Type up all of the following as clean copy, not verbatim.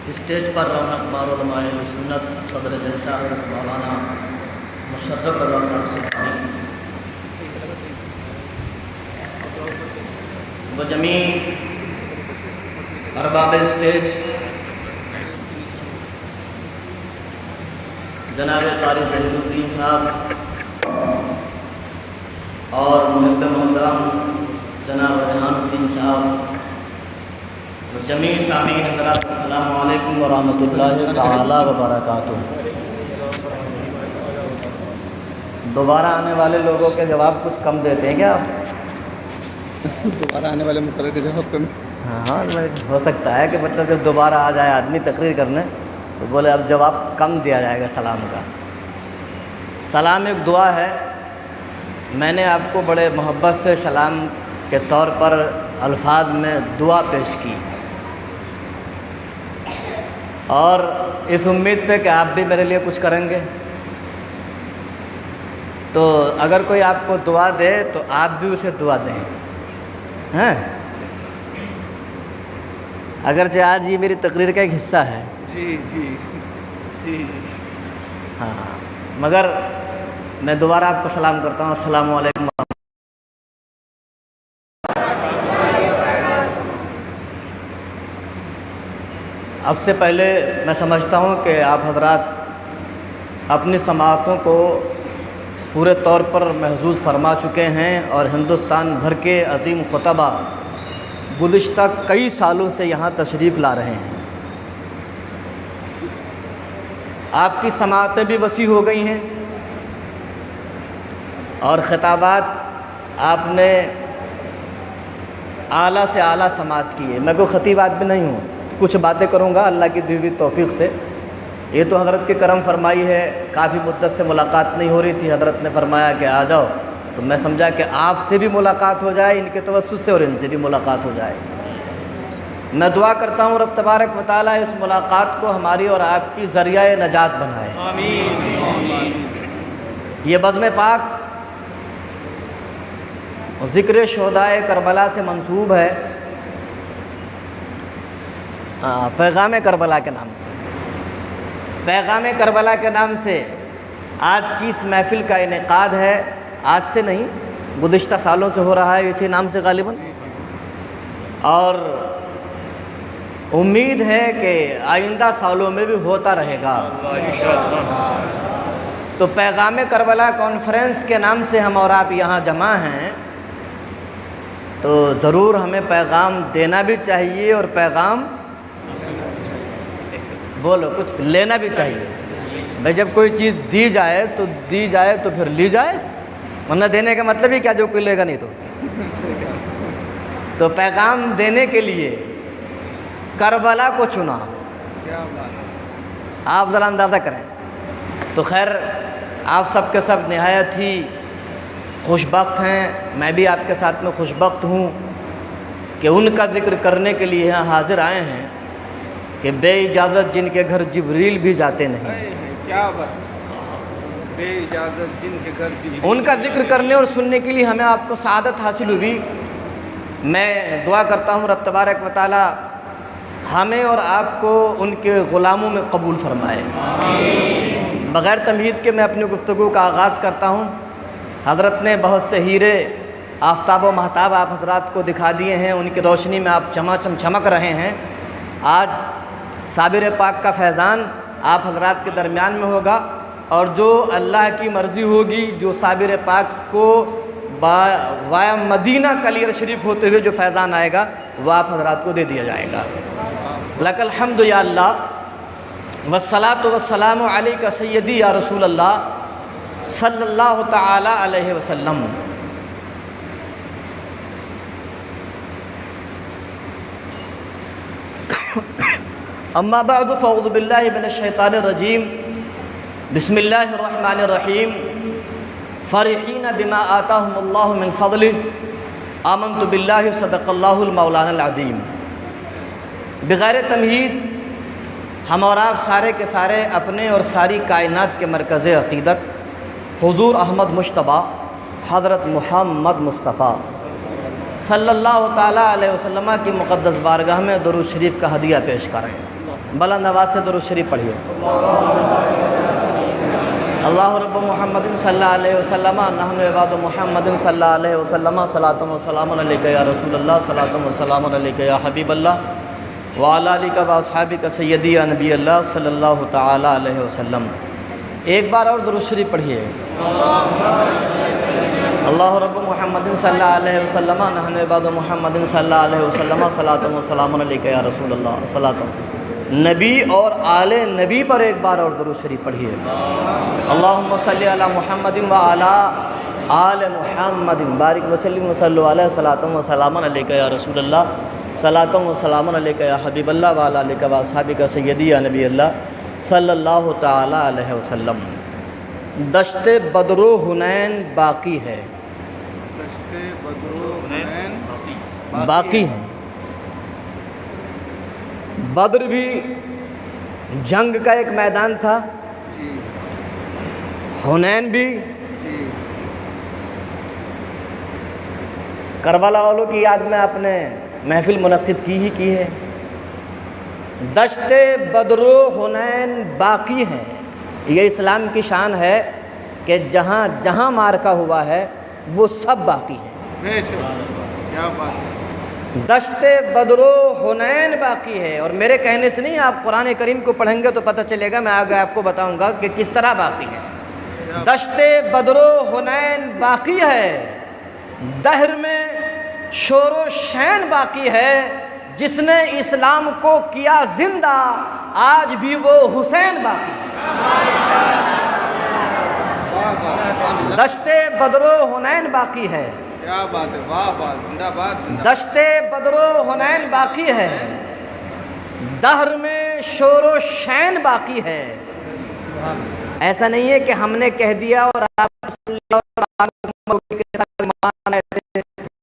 Stage پر رونق بار علماء سنت صدر جلسہ حضرت مولانا مشرف رضا صاحب سبحانی و جمیع ارباب اسٹیج جناب قاری ظہیر الدین صاحب اور محب محترم جناب ریحان الدین صاحب، جمیع سامعین حضرات، السلام علیکم ورحمۃ اللہ تعالیٰ وبرکاتہ۔ دوبارہ آنے والے لوگوں کے جواب کچھ کم دیتے ہیں کیا آپ؟ دوبارہ آنے والے مقرر کے جواب کم؟ ہاں ہو سکتا ہے کہ مطلب جب دوبارہ آ جائے آدمی تقریر کرنے تو بولے اب جواب کم دیا جائے گا سلام کا۔ سلام ایک دعا ہے، میں نے آپ کو بڑے محبت سے سلام کے طور پر الفاظ میں دعا پیش کی، اور اس امید پہ کہ آپ بھی میرے لیے کچھ کریں گے، تو اگر کوئی آپ کو دعا دے تو آپ بھی اسے دعا دیں، ہیں؟ اگرچہ آج یہ میری تقریر کا ایک حصہ ہے، جی جی جی، ہاں، مگر میں دوبارہ آپ کو سلام کرتا ہوں، السلام علیکم۔ اب سے پہلے میں سمجھتا ہوں کہ آپ حضرات اپنی سماعتوں کو پورے طور پر محظوظ فرما چکے ہیں، اور ہندوستان بھر کے عظیم خطبہ گزشتہ کئی سالوں سے یہاں تشریف لا رہے ہیں۔ آپ کی سماعتیں بھی وسیع ہو گئی ہیں، اور خطابات آپ نے اعلیٰ سے اعلیٰ سماعت کی ہے۔ میں کوئی خطیب آدمی نہیں ہوں، کچھ باتیں کروں گا اللہ کی دی ہوئی توفیق سے۔ یہ تو حضرت کی کرم فرمائی ہے، کافی مدت سے ملاقات نہیں ہو رہی تھی، حضرت نے فرمایا کہ آ جاؤ، تو میں سمجھا کہ آپ سے بھی ملاقات ہو جائے، ان کے توسط سے، اور ان سے بھی ملاقات ہو جائے۔ میں دعا کرتا ہوں رب تبارک و تعالیٰ اس ملاقات کو ہماری اور آپ کی ذریعہ نجات بنائے، آمین۔ یہ بزم پاک ذکر شہدائے کربلا سے منسوب ہے، پیغام کربلا کے نام سے۔ پیغام کربلا کے نام سے آج کی اس محفل کا انعقاد ہے، آج سے نہیں، گزشتہ سالوں سے ہو رہا ہے اسی نام سے غالباً، اور امید ہے کہ آئندہ سالوں میں بھی ہوتا رہے گا۔ تو پیغام کربلا کانفرنس کے نام سے ہم اور آپ یہاں جمع ہیں، تو ضرور ہمیں پیغام دینا بھی چاہیے، اور پیغام بولو کچھ لینا بھی چاہیے۔ بھائی جب کوئی چیز دی جائے تو پھر لی جائے، ورنہ دینے کا مطلب ہی کیا جو کوئی لے گا نہیں تو پیغام دینے کے لیے کربلا کو چنا، آپ ذرا اندازہ کریں۔ تو خیر، آپ سب کے سب نہایت ہی خوش بخت ہیں، میں بھی آپ کے ساتھ میں خوش بخت ہوں کہ ان کا ذکر کرنے کے لیے یہاں حاضر آئے ہیں کہ بے اجازت جن کے گھر جبریل بھی جاتے نہیں، کیا بات، بے اجازت جن کے گھر جبریل، ان کا ذکر کرنے اور سننے کے لیے ہمیں آپ کو سعادت حاصل ہوئی۔ میں دعا کرتا ہوں رب تبارک و تعالی ہمیں اور آپ کو ان کے غلاموں میں قبول فرمائے۔ بغیر تمہید کے میں اپنی گفتگو کا آغاز کرتا ہوں۔ حضرت نے بہت سے ہیرے، آفتاب و مہتاب آپ حضرات کو دکھا دیے ہیں، ان کی روشنی میں آپ چماچم چمک رہے ہیں۔ آج صابر پاک کا فیضان آپ حضرات کے درمیان میں ہوگا، اور جو اللہ کی مرضی ہوگی، جو صابر پاک کو وایا مدینہ کلیر شریف ہوتے ہوئے جو فیضان آئے گا وہ آپ حضرات کو دے دیا جائے گا۔ لک الحمد یا اللہ، والصلاۃ والسلام علیک سیدی یا رسول اللہ صلی اللہ تعالی علیہ وسلم۔ اما بعد فاعوذ باللہ من الشیطان الرجیم، بسم اللہ الرحمن الرحیم۔ فرحین بما آتاہم اللہ من فضلہ، آمنت باللہ صدق اللہ المولانا العظیم۔ بغیر تمہید ہم اور آپ سارے کے سارے اپنے اور ساری کائنات کے مرکز عقیدت حضور احمد مجتبیٰ حضرت محمد مصطفیٰ صلی اللہ تعالیٰ علیہ وسلم کی مقدس بارگاہ میں درود شریف کا ہدیہ پیش کریں. بلند آواز سے درود شریف پڑھیے. اللہ رب محمد صلی اللہ علیہ وسلم نحن عباد محمد صلی اللہ علیہ وسلم صلاۃ و سلام علیک یا رسول اللہ صلاۃ و سلام علیک یا حبیب اللہ وعلی آلک و اصحابک سیدی یا نبی اللہ صلی اللہ تعالیٰ علیہ وسلم. ایک بار اور درود شریف پڑھیے. اللہ رب محمد صلی اللہ علیہ وسلم نحن عباد محمد صلی اللہ علیہ وسلم صلاۃ و سلام علیک یا رسول اللہ. صلاۃ نبی اور آل نبی پر ایک بار اور درود شریف پڑھیے. اللہم صلی علی محمد و علی آل محمد بارک وسلم وصلوا علیہ صلاۃ و سلام علیک یا رسول اللہ صلاۃ و سلام علیک یا حبیب اللہ وعلی آلک و اصحابک سیدی یا نبی اللہ صلی اللہ تعالیٰ علیہ وسلم. دشت بدر و حنین باقی ہے. دشت بدر و حنین باقی ہے. بدر بھی جنگ کا ایک میدان تھا. جی حنین بھی جی کربلا والوں کی یاد میں آپ نے محفل منعقد کی ہے. دشت بدر و حنین باقی ہیں. یہ اسلام کی شان ہے کہ جہاں جہاں مارکا ہوا ہے وہ سب باقی ہیں. بے شک کیا بات ہے. دشت بدر و حنین باقی ہے. اور میرے کہنے سے نہیں، آپ قرآن کریم کو پڑھیں گے تو پتہ چلے گا. میں آگے آپ کو بتاؤں گا کہ کس طرح باقی ہے. دشت بدر و حنین باقی ہے. دہر میں شور و شین باقی ہے. جس نے اسلام کو کیا زندہ آج بھی وہ حسین باقی ہے. دشت بدر و حنین باقی ہے. کیا بات ہے. واہ واہ. زندہ باد. دشت بدر و حنین باقی ہے. دہر میں شور و شین باقی ہے. ایسا نہیں ہے کہ ہم نے کہہ دیا اور آپ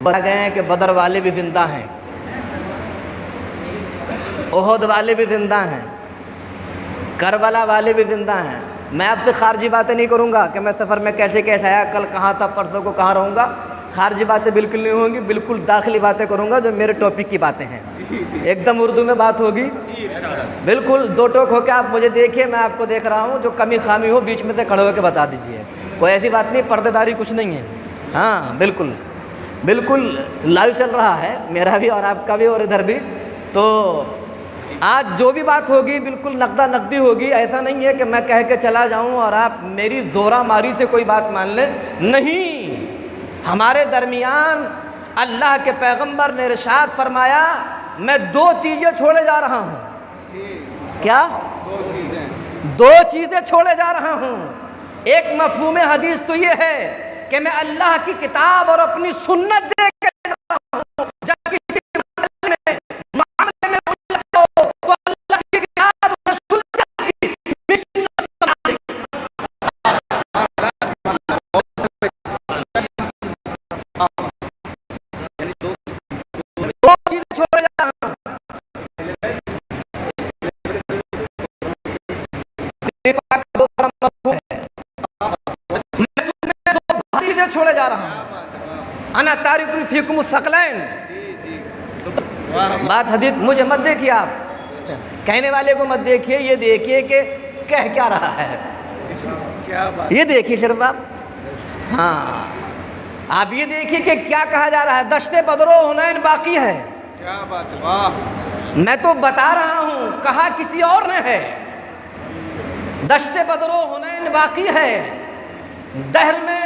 بتا گئے ہیں کہ بدر والے بھی زندہ ہیں، احد والے بھی زندہ ہیں، کربلا والے بھی زندہ ہیں. میں آپ سے خارجی باتیں نہیں کروں گا کہ میں سفر میں کیسے آیا، کل کہاں تھا، پرسوں کو کہاں رہوں گا. خارجی باتیں بالکل نہیں ہوں گی. بالکل داخلی باتیں کروں گا جو میرے ٹاپک کی باتیں ہیں. ایک دم اردو میں بات ہوگی. بالکل دو ٹوک ہو کے آپ مجھے دیکھیے، میں آپ کو دیکھ رہا ہوں. جو کمی خامی ہو بیچ میں سے کھڑے ہو کے بتا دیجیے. کوئی ایسی بات نہیں، پردے داری کچھ نہیں ہے. ہاں بالکل بالکل لائیو چل رہا ہے، میرا بھی اور آپ کا بھی اور ادھر بھی. تو آج جو بھی بات ہوگی بالکل نقدہ نقدی ہوگی. ایسا نہیں ہے کہ میں کہہ کے چلا جاؤں اور آپ میری زورا ماری سے کوئی بات مان لیں. نہیں، ہمارے درمیان اللہ کے پیغمبر نے ارشاد فرمایا میں دو چیزیں چھوڑے جا رہا ہوں. کیا؟ دو چیزیں چھوڑے جا رہا ہوں. ایک مفہوم حدیث تو یہ ہے کہ میں اللہ کی کتاب اور اپنی سنت دے کے جا رہا ہوں. جب کسی مسئلے میں معاملے میں الجھ جاؤ تو اللہ کی کتاب اور سنت کی سنت سنا دے. دو چیزیں چھوڑے جا رہا ہوں. چھوڑے جا رہا ہوں. انا تارک فیکم الثقلین. بات حدیث مجھے مت دیکھیے، آپ کہنے والے کو مت دیکھیے. یہ دیکھیے کہ کہہ کیا رہا ہے. یہ دیکھیے صرف آپ. ہاں آپ یہ دیکھیے کہ کیا کہا جا رہا ہے. دشت بدر و حنین باقی ہے. کیا بات ہے. واہ. میں تو بتا رہا ہوں، کہا کسی اور نے ہے. دشت بدر و حنین باقی ہے. دہر میں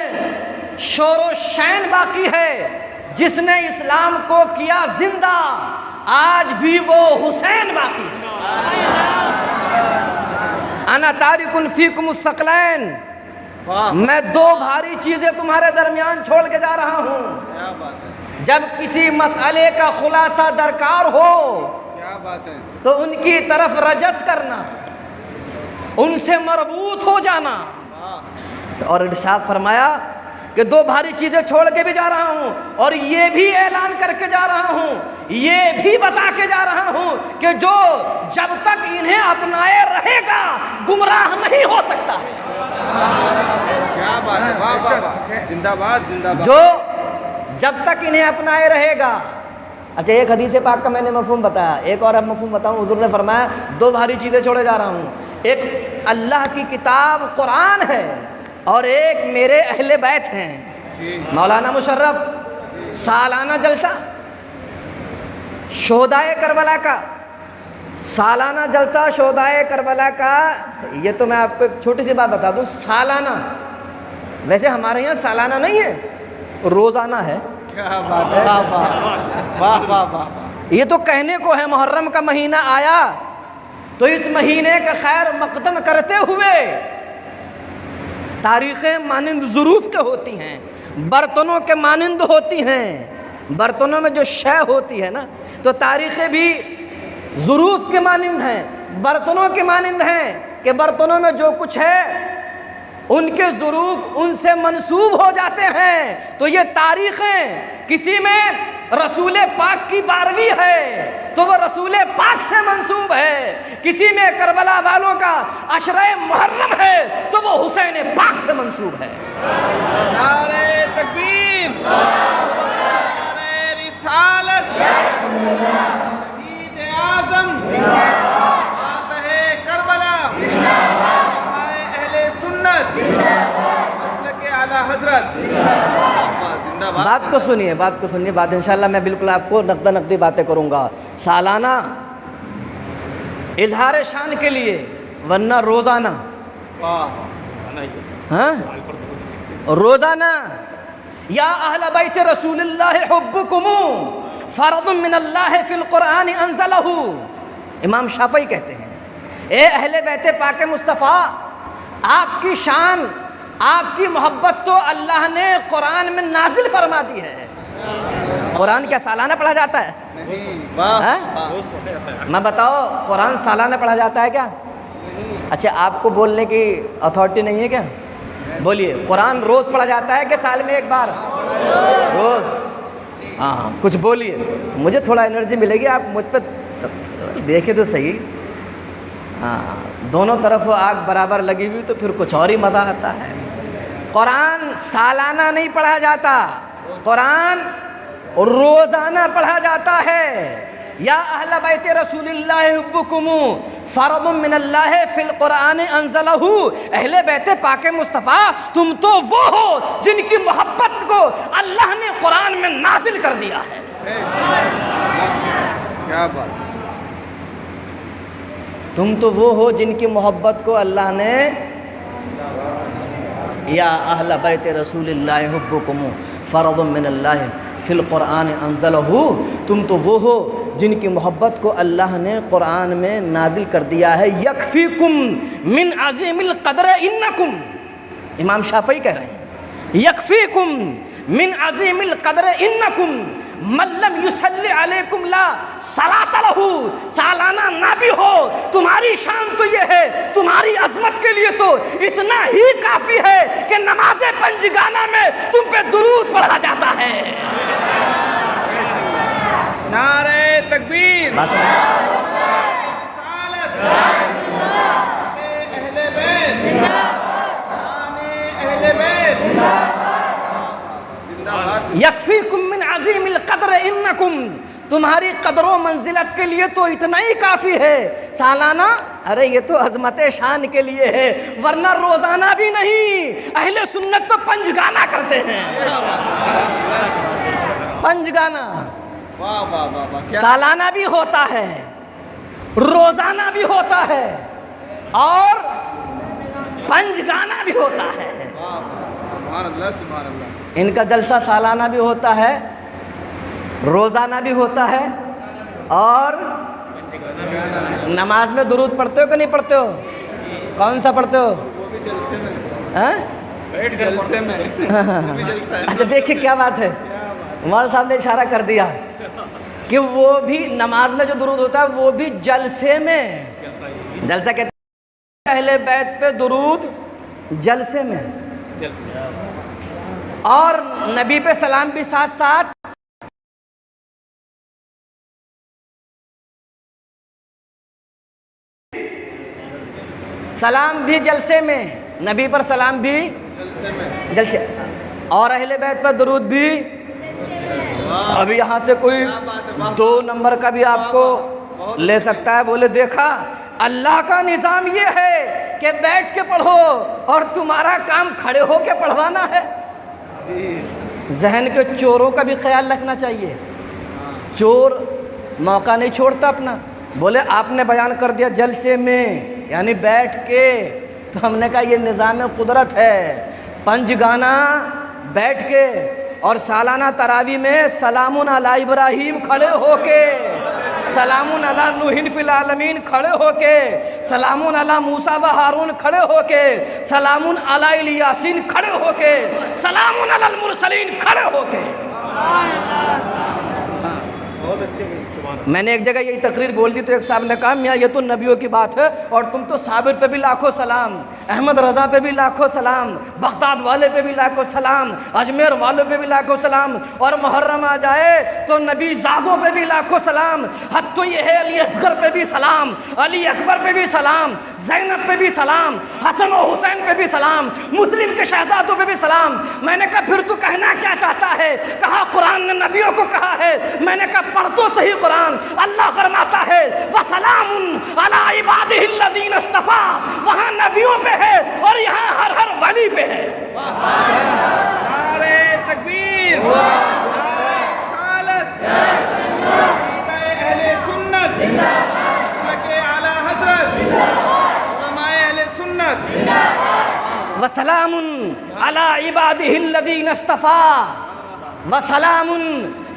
شور و شین باقی ہے. جس نے اسلام کو کیا زندہ آج بھی وہ حسین باقی ہے. انا تارک فیکم الثقلین. میں دو بھاری چیزیں تمہارے درمیان چھوڑ کے جا رہا ہوں. کیا بات ہے. جب کسی مسئلے کا خلاصہ درکار ہو کیا بات ہے. تو ان کی طرف رجعت کرنا، ان سے مربوط ہو جانا. اور ارشاد فرمایا کہ دو بھاری چیزیں چھوڑ کے بھی جا رہا ہوں اور یہ بھی اعلان کر کے جا رہا ہوں، یہ بھی بتا کے جا رہا ہوں کہ جو جب تک انہیں اپنائے رہے گا گمراہ نہیں ہو سکتا. کیا بات ہے. واہ واہ. زندہ باد. زندہ باد. جو جب تک انہیں اپنائے رہے گا. اچھا ایک حدیث پاک کا میں نے مفہوم بتایا, ایک اور اب مفہوم بتاؤں. حضور نے فرمایا 2 بھاری چیزیں چھوڑے جا رہا ہوں, ایک اللہ کی کتاب قرآن ہے اور ایک میرے اہل بیت ہیں. مولانا مشرف سالانہ جلسہ شہدائے کربلا کا, سالانہ جلسہ شہدائے کربلا کا, یہ تو میں آپ کو ایک چھوٹی سی بات بتا دوں, سالانہ, ویسے ہمارے یہاں سالانہ نہیں ہے, روزانہ ہے. کیا بات ہے, واہ واہ واہ. یہ تو کہنے کو ہے محرم کا مہینہ آیا تو اس مہینے کا خیر مقدم کرتے ہوئے تاریخیں مانند ظروف کے ہوتی ہیں, برتنوں کے مانند ہوتی ہیں. برتنوں میں جو شے ہوتی ہے نا, تو تاریخیں بھی ظروف کے مانند ہیں, برتنوں کے مانند ہیں کہ برتنوں میں جو کچھ ہے ان کے ظروف ان سے منسوب ہو جاتے ہیں. تو یہ تاریخیں کسی میں رسول پاک کی 12ویں ہے تو وہ رسول پاک سے منسوب ہے, کسی میں کربلا والوں کا عشرہ محرم ہے تو وہ حسین پاک سے منسوب ہے. نعرہ تکبیر, نعرہ رسالت, شہید اعظم, فاتح کربلا, اہل سنت, مسلک اعلیٰ حضرت. زندہ باد. بات کو سنیے, بات کو سنیے, بات انشاءاللہ میں بالکل آپ کو نقدی باتیں کروں گا. سالانہ اظہار شان کے لیے, ورنہ روزانہ, ہاں روزانہ. یا اہل بیت رسول اللہ حبکم فرض من اللہ فی القرآن انزلہ. امام شافعی کہتے ہیں اے اہل بیت پاک مصطفیٰ, آپ کی شان, آپ کی محبت تو اللہ نے قرآن میں نازل فرما دی ہے. قرآن کیا سالانہ پڑھا جاتا ہے؟ میں بتاؤ, قرآن سالانہ پڑھا جاتا ہے کیا؟ اچھا آپ کو بولنے کی اتھارٹی نہیں ہے کیا؟ بولیے, قرآن روز پڑھا جاتا ہے کہ سال میں ایک بار؟ روز. ہاں کچھ بولیے, مجھے تھوڑا انرجی ملے گی. آپ مجھ پہ دیکھیں تو صحیح, ہاں دونوں طرف آگ برابر لگی ہوئی تو پھر کچھ اور ہی مزہ آتا ہے. قرآن سالانہ نہیں پڑھا جاتا, قرآن روزانہ پڑھا جاتا ہے. یا اہل بیت رسول اللہ حبکم فرض من اللہ فی القرآن انزلہ. اہل بیت پاک مصطفیٰ تم تو وہ ہو جن کی محبت کو اللہ نے قرآن میں نازل کر دیا ہے. کیا بات. تم تو وہ ہو جن کی محبت کو اللہ نے, یا اہل بیت رسول اللہ حبکم فرض من اللہ فی القرآن انزلہ. تم تو وہ ہو جن کی محبت کو اللہ نے قرآن میں نازل کر دیا ہے. یکفیکم من عظیم القدر انکم, امام شافعی کہہ رہے ہیں یکفیکم من عظیم القدر انکم من لم یصلی علیکم لا صلاۃ لہ. سالانہ نہ بھی ہو, تمہاری شان تو یہ ہے, تمہاری عظمت کے لیے تو اتنا ہی کافی ہے کہ نماز پنجگانہ میں تم پہ درود پڑھا جاتا ہے. نعرہ تکبیر, بس رسالت, اہل بیت, اہل بیت. زندہ باد. یکفیکم من عظیم القدر انکم, تمہاری قدر و منزلت کے لیے تو اتنا ہی کافی ہے. سالانہ, ارے یہ تو عظمت شان کے لیے ہے, ورنہ روزانہ بھی نہیں. اہل سنت تو پنجگانہ کرتے ہیں, پنجگانہ. واہ واہ واہ واہ. سالانہ بھی ہوتا ہے, روزانہ بھی ہوتا ہے, اور پنجگانہ بھی ہوتا ہے. سبحان اللہ, سبحان اللہ. ان کا جلسہ سالانہ بھی ہوتا ہے, روزانہ بھی ہوتا ہے, اور نماز میں درود پڑھتے ہو کہ نہیں پڑھتے ہو؟ کون سا پڑھتے ہو؟ جلسے میں. اچھا دیکھیں کیا بات ہے, مولانا صاحب نے اشارہ کر دیا کہ وہ بھی نماز میں جو درود ہوتا ہے وہ بھی جلسے میں. جلسہ کہتے ہیں اہل بیت پہ درود جلسے میں, اور نبی پہ سلام بھی ساتھ ساتھ. سلام بھی جلسے میں, نبی پر سلام بھی جلسے, اور اہل بیت پر درود بھی اب یہاں سے کوئی 2 نمبر کا بھی آپ کو لے سکتا ہے، بولے دیکھا اللہ کا نظام یہ ہے کہ بیٹھ کے پڑھو اور تمہارا کام کھڑے ہو کے پڑھوانا ہے۔ ذہن کے چوروں کا بھی خیال رکھنا چاہیے، چور موقع نہیں چھوڑتا اپنا۔ بولے آپ نے بیان کر دیا جلسے میں یعنی بیٹھ کے، تو ہم نے کہا یہ نظام قدرت ہے۔ 5 گانا بیٹھ کے اور سالانہ تراویح میں سلام علی ابراہیم کھڑے ہو کے، سلام علی نوح فی العالمین کھڑے ہو کے، سلام علی موسیٰ و ہارون کھڑے ہو کے، سلام علی الیاسین کھڑے ہو کے، سلام علی المرسلین کھڑے ہو کے۔ بہت اچھے میں نے ایک جگہ یہی تقریر بول دی تو ایک صاحب نے کہا میاں یہ تو نبیوں کی بات ہے، اور تم تو صابر پہ بھی لاکھوں سلام، احمد رضا پہ بھی لاکھوں سلام، بغداد والے پہ بھی لاکھوں سلام، اجمیر والوں پہ بھی لاکھوں سلام، اور محرم آ جائے تو نبی زادوں پہ بھی لاکھوں سلام، حد تو یہ ہے علی اصغر پہ بھی سلام، علی اکبر پہ بھی سلام، زینب پہ بھی سلام، حسن و حسین پہ بھی سلام، مسلم کے شہزادوں پہ بھی سلام۔ میں نے کہا پھر تو کہنا کیا چاہتا ہے؟ کہا قرآن نے نبیوں کو کہا ہے۔ میں نے کہا پڑھ تو صحیح قرآن، اللہ فرماتا ہے وَسَلَامٌ عَلَىٰ عِبَادِهِ الَّذِينَ اصْطَفَىٰ، وہاں نبیوں پہ ہے اور یہاں ہر ولی پہ ہے۔ نعرہ تکبیر، نعرہ رسالت، اہل سنت، مسلک اعلی حضرت، علماء اہل سنت۔ وَسَلَامٌ عَلَىٰ عِبَادِهِ الَّذِينَ اصْطَفَىٰ، وَسَلَامٌ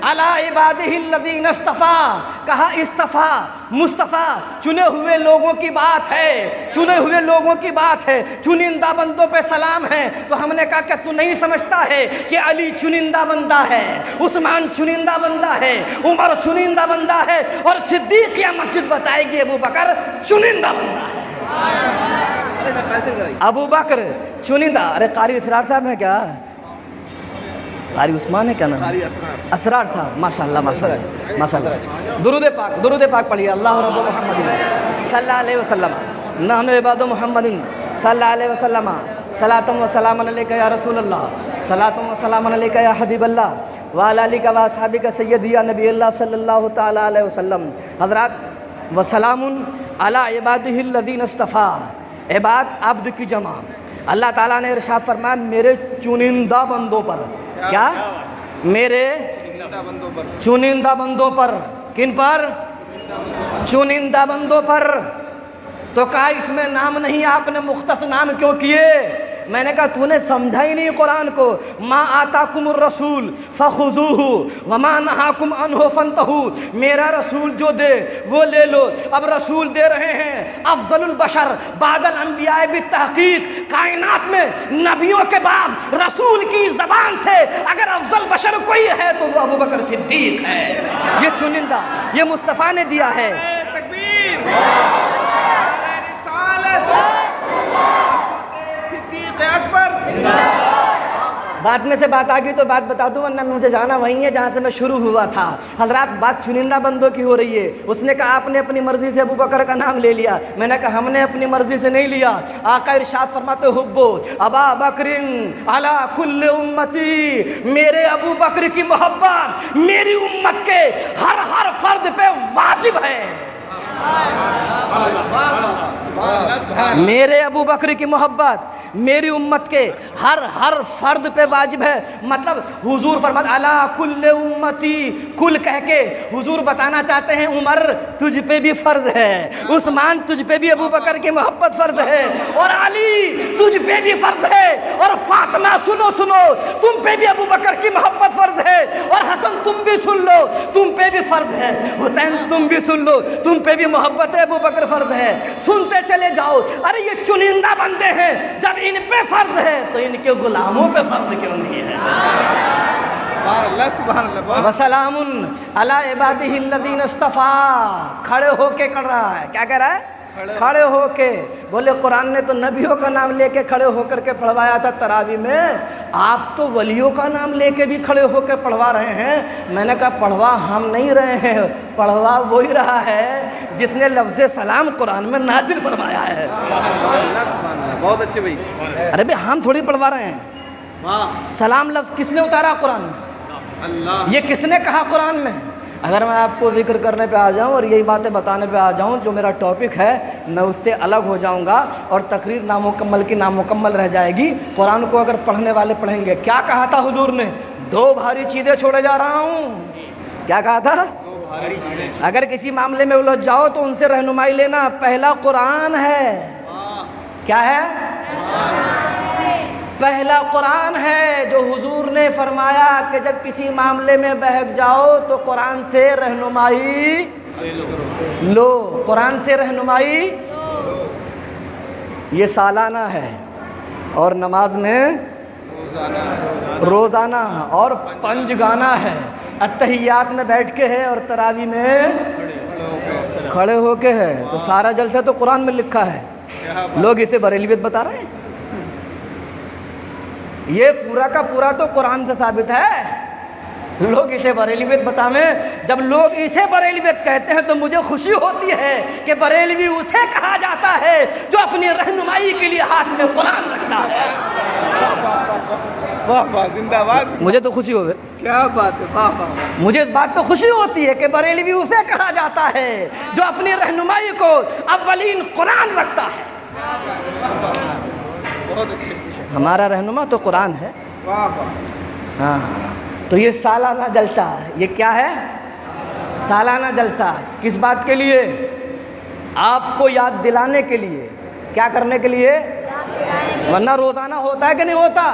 عَلَىٰ عِبَادِهِ الَّذِينَ اصْطَفَىٰ۔ کہا اصطفیٰ، مصطفیٰ، چنے ہوئے لوگوں کی بات ہے، چنے ہوئے لوگوں کی بات ہے، چنندہ بندوں پہ سلام ہے۔ تو ہم نے کہا کہ تو نہیں سمجھتا ہے کہ علی چنندہ بندہ ہے، عثمان چنندہ بندہ ہے، عمر چنندہ بندہ ہے، اور صدیق یا مسجد بتائے گی ابو بکر چنندہ بندہ ہے۔ ابو بکر چنندہ۔ ارے قاری اسرار صاحب ہیں کیا؟ قاری عثمان ہے کیا نام؟ اسرار صاحب، ماشاءاللہ ماشاءاللہ ماشاءاللہ۔ درود پاک پڑھیے۔ اللہ رب محمد صلی اللہ علیہ وسلم، نحن عباد محمد صلی اللہ علیہ وسلم، صلاۃ و سلام علیک یا رسول اللہ، صلاۃ و سلام علیک یا حبیب اللہ، وعلی آلک و اصحابک سیدی یا نبی اللہ صلی اللہ تعالی علیہ وسلم۔ حضرات وسلام علی عبادہ الذین اصطفیٰ، عباد عبد کی جمع۔ اللہ تعالیٰ نے ارشاد فرمایا میرے چنندہ بندوں پر، کیا؟ میرے چنندہ بندوں پر۔ کن پر؟ چنندہ بندوں پر۔ تو کہا اس میں نام نہیں، آپ نے مختص نام کیوں کیے؟ میں نے کہا تو نے سمجھا ہی نہیں قرآن کو۔ ما آتاکم الرسول فخذوہ وما نہاکم عنہ فانتہوا، میرا رسول جو دے وہ لے لو۔ اب رسول دے رہے ہیں افضل البشر بعد الانبیاء بالتحقیق، کائنات میں نبیوں کے بعد رسول کی زبان سے اگر افضل بشر کوئی ہے تو وہ ابو بکر صدیق ہے۔ یہ چنندہ، یہ مصطفیٰ نے دیا ہے۔ تکبیر، نعرہ رسالت، اکبر۔ بات میں سے بات آ گئی تو بات بتا دوں، ورنہ مجھے جانا وہیں ہے جہاں سے میں شروع ہوا تھا۔ حضرات بات چنندہ بندوں کی ہو رہی ہے۔ اس نے کہا آپ نے اپنی مرضی سے ابو بکر کا نام لے لیا۔ میں نے کہا ہم نے اپنی مرضی سے نہیں لیا۔ آقا ارشاد فرماتے حبو ابا بکر علی کل امتی، میرے ابو بکر کی محبت میری امت کے ہر فرد پہ واجب ہے۔ میرے ابو بکر کی محبت میری امت کے ہر فرد پہ واجب ہے۔ مطلب حضور فرماتے علی کل امتی، کل کہہ کے حضور بتانا چاہتے ہیں عمر تجھ پہ بھی فرض ہے، عثمان تجھ پہ بھی ابو بکر کی محبت فرض ہے، اور علی تجھ پہ بھی فرض ہے، اور فاطمہ سنو تم پہ بھی ابو بکر کی محبت فرض ہے، اور حسن تم بھی سن لو تم پہ بھی فرض ہے، حسین تم بھی سن لو تم پہ بھی محبت ہے، ابو بکر فرض ہے۔ سنتے چلے جاؤ۔ ارے یہ چنندہ بندے ہیں، جب ان پہ فرض ہے تو ان کے غلاموں پہ فرض کیوں نہیں ہے؟ وسلام علی عبادہ الذین اصطفیٰ، کھڑے ہو کے کر رہا ہے۔ کیا کہہ رہا ہے؟ کھڑے ہو کے۔ بولے قرآن نے تو نبیوں کا نام لے کے کھڑے ہو کر کے پڑھوایا تھا تراویح میں، آپ تو ولیوں کا نام لے کے بھی کھڑے ہو کے پڑھوا رہے ہیں۔ میں نے کہا پڑھوا ہم نہیں رہے ہیں، پڑھوا وہی رہا ہے جس نے لفظ سلام قرآن میں نازل فرمایا ہے۔ بہت اچھے بھائی۔ ارے بھائی ہم تھوڑی پڑھوا رہے ہیں۔ سلام لفظ کس نے اتارا قرآن میں؟ اللہ یہ کس نے کہا قرآن میں؟ اگر میں آپ کو ذکر کرنے پہ آ جاؤں اور یہی باتیں بتانے پہ آ جاؤں جو میرا ٹاپک ہے، میں اس سے الگ ہو جاؤں گا اور تقریر نامکمل کی نامکمل رہ جائے گی۔ قرآن کو اگر پڑھنے والے پڑھیں گے، کیا کہا تھا حضور نے؟ 2 بھاری چیزیں چھوڑے جا رہا ہوں۔ کیا کہا تھا؟ اگر کسی معاملے میں الجھ جاؤ تو ان سے رہنمائی لینا۔ پہلا قرآن ہے۔ کیا ہے؟ پہلا قرآن ہے جو حضور نے فرمایا کہ جب کسی معاملے میں بہک جاؤ تو قرآن سے رہنمائی لو، قرآن سے رہنمائی۔ یہ سالانہ ہے اور نماز میں روزانہ اور پنجگانہ ہے۔ اتحیات میں بیٹھ کے ہے اور تراویح میں کھڑے ہو کے ہے۔ تو سارا جلسہ تو قرآن میں لکھا ہے، لوگ اسے بریلویت بتا رہے ہیں۔ یہ پورا کا پورا تو قرآن سے ثابت ہے، لوگ اسے بریلویت بتاویں۔ جب لوگ اسے بریلویت کہتے ہیں تو مجھے خوشی ہوتی ہے کہ بریلوی اسے کہا جاتا ہے جو اپنی رہنمائی کے لیے ہاتھ میں قرآن رکھتا ہے۔ واہ واہ، زندہ باد، مجھے تو خوشی ہوگی، کیا بات ہے، واہ واہ، مجھے اس بات پہ خوشی ہوتی ہے کہ بریلوی اسے کہا جاتا ہے جو اپنی رہنمائی کو اولین قرآن رکھتا ہے۔ بہت اچھے، ہمارا رہنما تو قرآن ہے۔ واہ واہ، ہاں، تو یہ سالانہ جلسہ، یہ کیا ہے؟ سالانہ جلسہ۔ کس بات کے لیے؟ آپ کو یاد دلانے کے لیے۔ کیا کرنے کے لیے؟ ورنہ روزانہ ہوتا ہے کہ نہیں ہوتا؟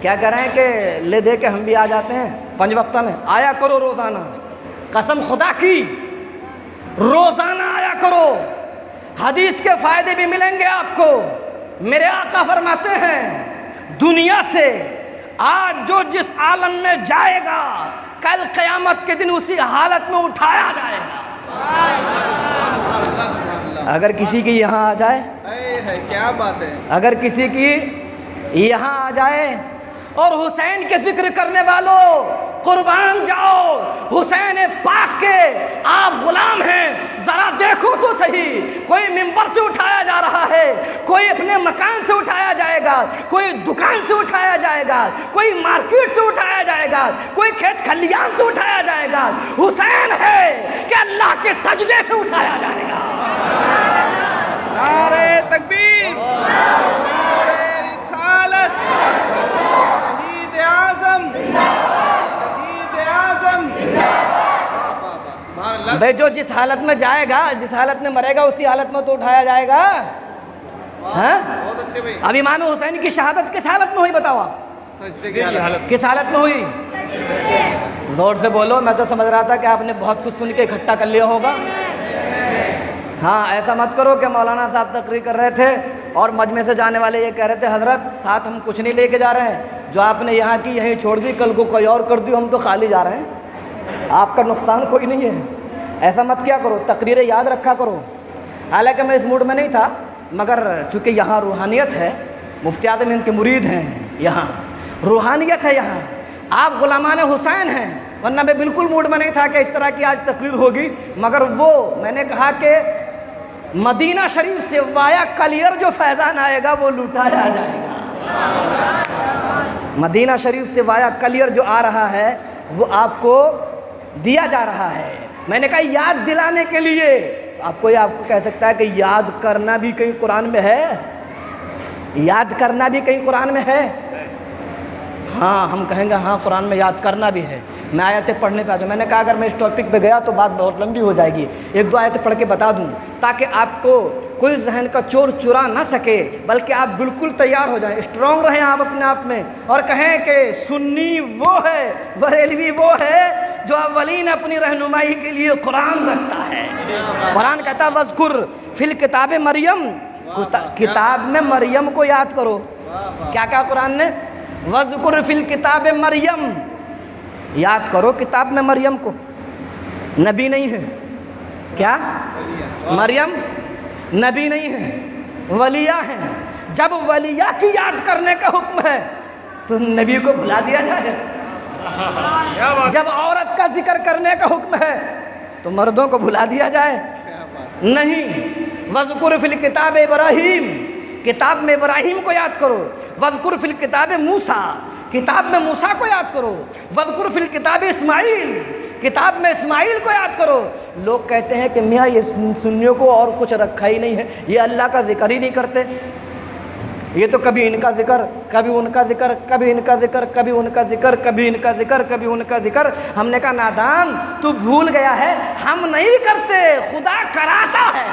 کیا کریں کہ لے دے کے ہم بھی آ جاتے ہیں 5 وقتہ میں۔ آیا کرو روزانہ، قسم خدا کی روزانہ آیا کرو، حدیث کے فائدے بھی ملیں گے آپ کو۔ میرے آقا فرماتے ہیں دنیا سے آج جو جس عالم میں جائے گا کل قیامت کے دن اسی حالت میں اٹھایا جائے گا۔ اگر کسی کی یہاں آ جائے، کیا بات ہے، اگر کسی کی یہاں آ جائے اور حسین کے ذکر کرنے والوں قربان جاؤ، حسین پاک کے آپ غلام ہیں، ذرا دیکھو تو صحیح، کوئی ممبر سے اٹھایا جا رہا ہے، کوئی اپنے مکان سے اٹھایا جائے گا، کوئی دکان سے اٹھایا جائے گا، کوئی مارکیٹ سے اٹھایا جائے گا، کوئی کھیت کھلیان سے اٹھایا جائے گا۔ حسین ہے کہ اللہ کے سجدے سے اٹھایا جائے گا۔ نعرہ تکبیر، نعرہ رسالت، شہید اعظم، شہید اعظم، سبحان اللہ۔ بھائی جو جس حالت میں جائے گا، جس حالت میں مرے گا اسی حالت میں تو اٹھایا جائے گا۔ ہاں، بہت اچھے بھائی، اب امام حسین کی شہادت کس حالت میں ہوئی بتاؤ آپ؟ سجدے کی حالت، کس حالت میں ہوئی؟ زور سے بولو، میں تو سمجھ رہا تھا کہ آپ نے بہت کچھ سن کے اکٹھا کر لیا ہوگا۔ ہاں، ایسا مت کرو کہ مولانا صاحب تقریر کر رہے تھے اور مجمع سے جانے والے یہ کہہ رہے تھے حضرت ساتھ ہم کچھ نہیں لے کے جا رہے ہیں، جو آپ نے یہاں کی یہیں چھوڑ دی، کل کو کوئی اور کر دی، ہم تو خالی جا رہے ہیں، آپ کا نقصان کوئی نہیں ہے۔ ایسا مت کیا کرو، تقریریں یاد رکھا کرو۔ حالانکہ میں اس موڈ میں نہیں تھا، مگر چونکہ یہاں روحانیت ہے، مفتی اعظم ہند کے مرید ہیں، یہاں روحانیت ہے، یہاں آپ غلامان حسین ہیں، ورنہ میں بالکل موڈ میں نہیں تھا کہ اس طرح کی آج تقریر ہوگی۔ مگر وہ میں نے کہا کہ مدینہ شریف سے وایا کلیئر جو فیضان آئے گا وہ لوٹایا جائے گا۔ مدینہ شریف سے وایا کلیئر جو آ رہا ہے وہ آپ کو دیا جا رہا ہے۔ میں نے کہا یاد دلانے کے لیے، آپ کو کہہ سکتا ہے کہ یاد کرنا بھی کہیں قرآن میں ہے، یاد کرنا بھی کہیں قرآن میں ہے۔ ہاں، ہم کہیں گے ہاں قرآن میں یاد کرنا بھی ہے۔ میں آیتیں پڑھنے پہ آ جاؤں، میں نے کہا اگر میں اس ٹاپک پہ گیا تو بات بہت لمبی ہو جائے گی، 1-2 آیتیں پڑھ کے بتا دوں تاکہ آپ کو کوئی ذہن کا چور چرا نہ سکے، بلکہ آپ بالکل تیار ہو جائیں، اسٹرانگ رہیں آپ اپنے آپ میں، اور کہیں کہ سنی وہ ہے، بریلوی وہ ہے جو اولین اپنی رہنمائی کے لیے قرآن رکھتا ہے۔ قرآن کہتا ہے وَاذْكُرْ فِي الْكِتَابِ مریم، کتاب میں مریم کو یاد کرو۔ کیا کہا قرآن نے؟ وَاذْكُرْ فِي الْكِتَابِ مریم، یاد کرو کتاب میں مریم کو۔ نبی نہیں ہے کیا؟ مریم نبی نہیں ہے، ولیہ ہیں۔ جب ولیہ کی یاد کرنے کا حکم ہے تو نبی کو بھلا دیا جائے؟ جب عورت کا ذکر کرنے کا حکم ہے تو مردوں کو بھلا دیا جائے؟ نہیں۔ وَاذْكُرْ فِي الْكِتَابِ ابراہیم، کتاب میں ابراہیم کو یاد کرو۔ وَاذْكُرْ فِي الْكِتَابِ موسیٰ، کتاب میں موسیٰ کو یاد کرو، وذکر فی الکتاب اسماعیل، کتاب میں اسماعیل کو یاد کرو۔ لوگ کہتے ہیں کہ میاں یہ سنیوں کو اور کچھ رکھا ہی نہیں ہے، یہ اللہ کا ذکر ہی نہیں کرتے، یہ تو کبھی ان کا ذکر، کبھی ان کا ذکر، کبھی ان کا ذکر، کبھی ان کا ذکر، کبھی ان کا ذکر، کبھی ان کا ذکر۔ ہم نے کہا نادان تو بھول گیا ہے، ہم نہیں کرتے، خدا کراتا ہے۔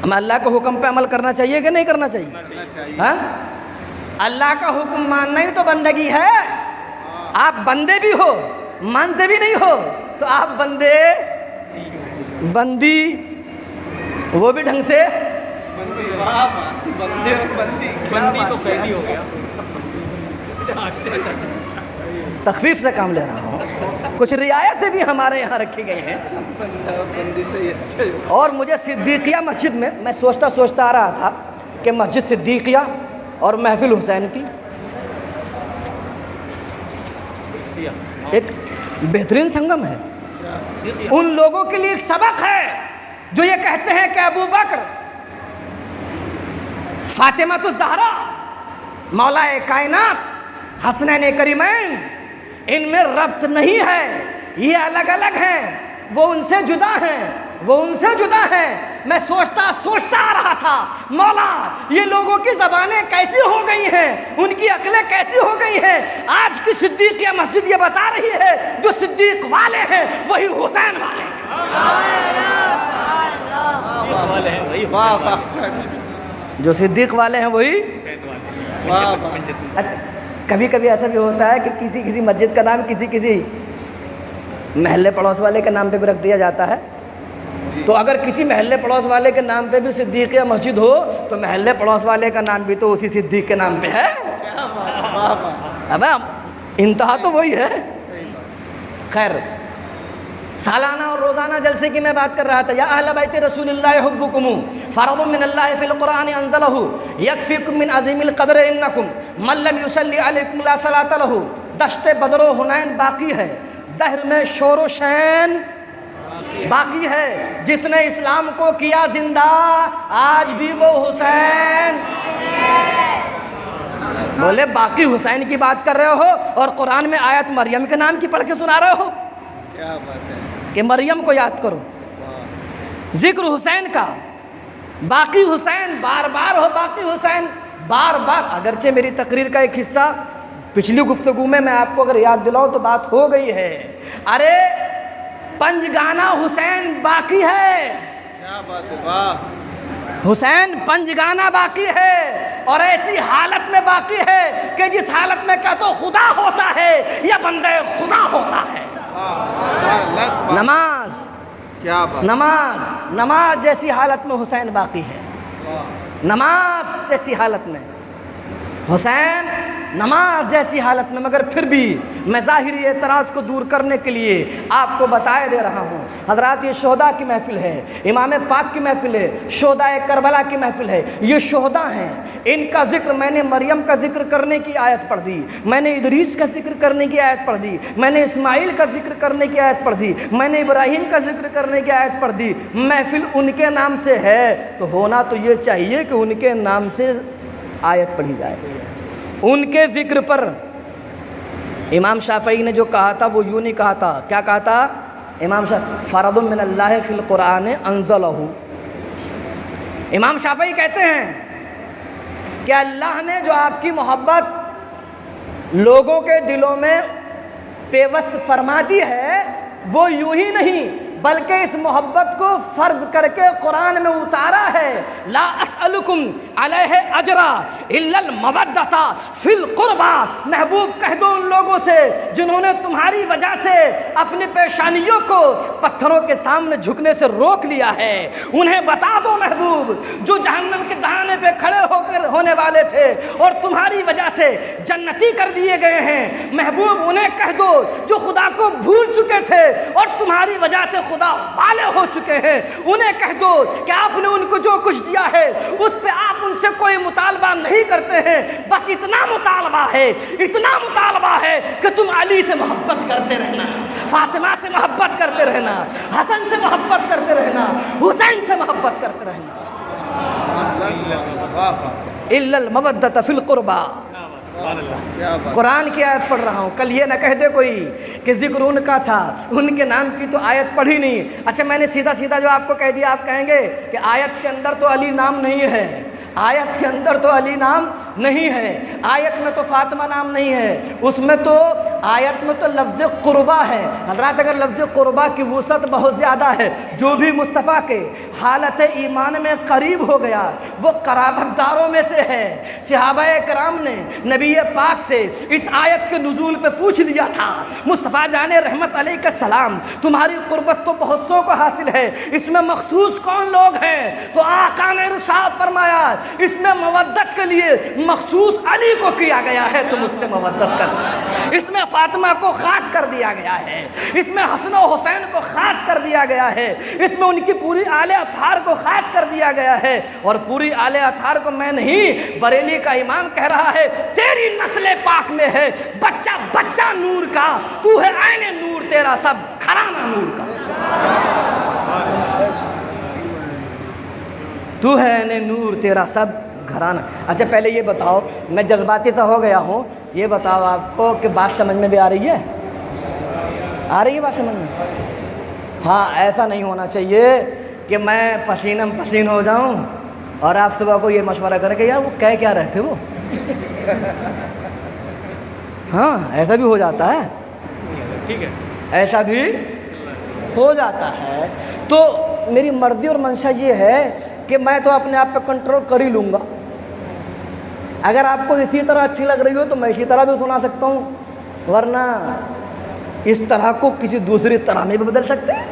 ہم اللہ کے حکم پہ عمل کرنا چاہیے کہ نہیں کرنا چاہیے؟ ہاں، اللہ کا حکم ماننا ہی تو بندگی ہے۔ آپ بندے بھی ہو، مانتے بھی نہیں ہو، تو آپ بندی وہ بھی ڈھنگ سے بندی اور بندی تو قیدی ہو گیا۔ تخفیف سے کام لے رہا ہوں، کچھ رعایتیں بھی ہمارے یہاں رکھی گئی ہیں۔ بندی سے ہی اچھا ہے۔ اور مجھے صدیقیہ مسجد میں سوچتا آ رہا تھا کہ مسجد صدیقیہ اور محفل حسین کی ایک بہترین سنگم ہے۔ ان لوگوں کے لیے ایک سبق ہے جو یہ کہتے ہیں کہ ابو بکر، فاطمہ الزہرا، مولا کائنات، حسنین کریمین، ان میں ربط نہیں ہے، یہ الگ الگ ہیں، وہ ان سے جدا ہیں، وہ ان سے جدا ہیں۔ میں سوچتا آ رہا تھا، مولا یہ لوگوں کی زبانیں کیسی ہو گئی ہیں، ان کی عقلیں کیسی ہو گئی ہیں۔ آج کی صدیقیہ مسجد یہ بتا رہی ہے جو صدیق والے ہیں وہی حسین والے ہیں۔ جو صدیق والے ہیں وہی۔ اچھا، کبھی کبھی ایسا بھی ہوتا ہے کہ کسی مسجد کا نام کسی محلے پڑوس والے کے نام پہ بھی رکھ دیا جاتا ہے، تو اگر کسی محلے پڑوس والے کے نام پہ بھی صدیقیہ مسجد ہو تو محلے پڑوس والے کا نام بھی تو اسی صدیق کے نام پہ ہے۔ اب انتہا تو وہی ہے۔ خیر، سالانہ اور روزانہ جلسے کی میں بات کر رہا تھا۔ یا اہل بیت رسول اللہ حبکم فرض من اللہ فی القرآن انزلہ یکفیکم من عظیم القدر انکم من لم یصلی علیکم لا صلاۃ لہ۔ دشت بدر و حنین باقی ہے، دہر میں شور و شین باقی ہے، جس نے اسلام کو کیا زندہ آج بھی وہ حسین۔ بولے باقی حسین کی بات کر رہے ہو اور قرآن میں آیت مریم کے نام کی پڑھ کے سنا رہے ہو؟ کیا بات ہے کہ مریم کو یاد کرو، ذکر حسین کا، باقی حسین، بار بار ہو باقی حسین، بار بار۔ اگرچہ میری تقریر کا ایک حصہ پچھلی گفتگو میں آپ کو اگر یاد دلاؤں تو بات ہو گئی ہے، ارے پنجگانہ حسین باقی ہے۔ کیا بات ہے، واہ۔ حسین پنجگانہ باقی ہے، اور ایسی حالت میں باقی ہے کہ جس حالت میں کیا تو خدا ہوتا ہے یا بندے خدا ہوتا ہے۔ نماز، کیا بات، نماز جیسی حالت میں حسین باقی ہے، نماز جیسی حالت میں حسین، نماز جیسی حالت میں۔ مگر پھر بھی میں ظاہری اعتراض کو دور کرنے کے لیے آپ کو بتائے دے رہا ہوں، حضرات یہ شہداء کی محفل ہے، امام پاک کی محفل ہے، شہداء کربلا کی محفل ہے، یہ شہداء ہیں، ان کا ذکر، میں نے مریم کا ذکر کرنے کی آیت پڑھ دی، میں نے ادریس کا ذکر کرنے کی آیت پڑھ دی، میں نے اسماعیل کا ذکر کرنے کی آیت پڑھ دی، میں نے ابراہیم کا ذکر کرنے کی آیت پڑھ دی۔ محفل ان کے نام سے ہے تو ہونا تو یہ چاہیے کہ ان کے نام سے آیت پڑھی جائے۔ ان کے ذکر پر امام شافعی نے جو کہا تھا وہ یوں نہیں کہا تھا، کیا کہا تھا امام شافعی؟ فرض من اللہ فی القرآن انزلہ۔ امام شافعی کہتے ہیں کہ اللہ نے جو آپ کی محبت لوگوں کے دلوں میں پیوست فرما دی ہے وہ یوں ہی نہیں بلکہ اس محبت کو فرض کر کے قرآن میں اتارا ہے۔ لا اسألکم علیہ اجرا الا المودۃ فی القربى۔ محبوب کہہ دو ان لوگوں سے جنہوں نے تمہاری وجہ سے اپنی پیشانیوں کو پتھروں کے سامنے جھکنے سے روک لیا ہے، انہیں بتا دو محبوب جو جہنم کے دہانے پہ کھڑے ہو کر ہونے والے تھے اور تمہاری وجہ سے جنتی کر دیے گئے ہیں، محبوب انہیں کہہ دو جو خدا کو بھول چکے تھے اور تمہاری وجہ سے خدا والے ہو چکے ہیں، انہیں کہہ دو کہ آپ نے ان کو جو کچھ دیا ہے اس پہ آپ ان سے کوئی مطالبہ نہیں کرتے ہیں، بس اتنا مطالبہ ہے کہ تم علی سے محبت کرتے رہنا، فاطمہ سے محبت کرتے رہنا، حسن سے محبت کرتے رہنا، حسین سے محبت کرتے رہنا۔ الا المودۃ فی القربى۔ قرآن کی آیت پڑھ رہا ہوں، کل یہ نہ کہہ دے کوئی کہ ذکر ان کا تھا، ان کے نام کی تو آیت پڑھی نہیں۔ اچھا میں نے سیدھا سیدھا جو آپ کو کہہ دیا، آپ کہیں گے کہ آیت کے اندر تو علی نام نہیں ہے، آیت کے اندر تو علی نام نہیں ہے، آیت میں تو فاطمہ نام نہیں ہے، اس میں تو آیت میں تو لفظ قربا ہے۔ حضرات اگر لفظ قربا کی وسعت بہت زیادہ ہے، جو بھی مصطفیٰ کے حالت ایمان میں قریب ہو گیا وہ قرابت داروں میں سے ہے۔ صحابہ کرام نے نبی پاک سے اس آیت کے نزول پہ پوچھ لیا تھا، مصطفیٰ جان رحمت علیہ السلام تمہاری قربت تو بہت سو کو حاصل ہے، اس میں مخصوص کون لوگ ہیں؟ تو آقا نے ارشاد فرمایا اس میں مودت کے لیے مخصوص علی کو کیا گیا ہے، تم اس سے مودت کرنا۔ اس میں فاطمہ کو خاص کر دیا گیا ہے، اس میں حسن و حسین کو خاص کر دیا گیا ہے، اس میں ان کی پوری آل اطہار کو خاص کر دیا گیا ہے۔ اور پوری آل اطہار کو میں نہیں، بریلی کا امام کہہ رہا ہے تیری نسل پاک میں ہے بچہ بچہ نور کا، تو ہے عین نور، تیرا سب گھرانہ نور کا، تو ہے عین نور، تیرا سب گھرانہ۔ اچھا پہلے یہ بتاؤ، میں جذباتی سا ہو گیا ہوں، یہ بتاؤ آپ کو کہ بات سمجھ میں بھی آ رہی ہے؟ آ رہی ہے بات سمجھ میں؟ ہاں، ایسا نہیں ہونا چاہیے کہ میں پسینم پسین ہو جاؤں اور آپ صبح کو یہ مشورہ کریں کہ یار وہ کہہ کیا رہے تھے وہ۔ ہاں ایسا بھی ہو جاتا ہے، ٹھیک ہے، ایسا بھی ہو جاتا ہے۔ تو میری مرضی اور منشا یہ ہے کہ میں تو اپنے آپ پہ کنٹرول کر ہی لوں گا، اگر آپ کو اسی طرح اچھی لگ رہی ہو تو میں اسی طرح بھی سنا سکتا ہوں، ورنہ اس طرح کو کسی دوسری طرح میں بھی بدل سکتے ہیں،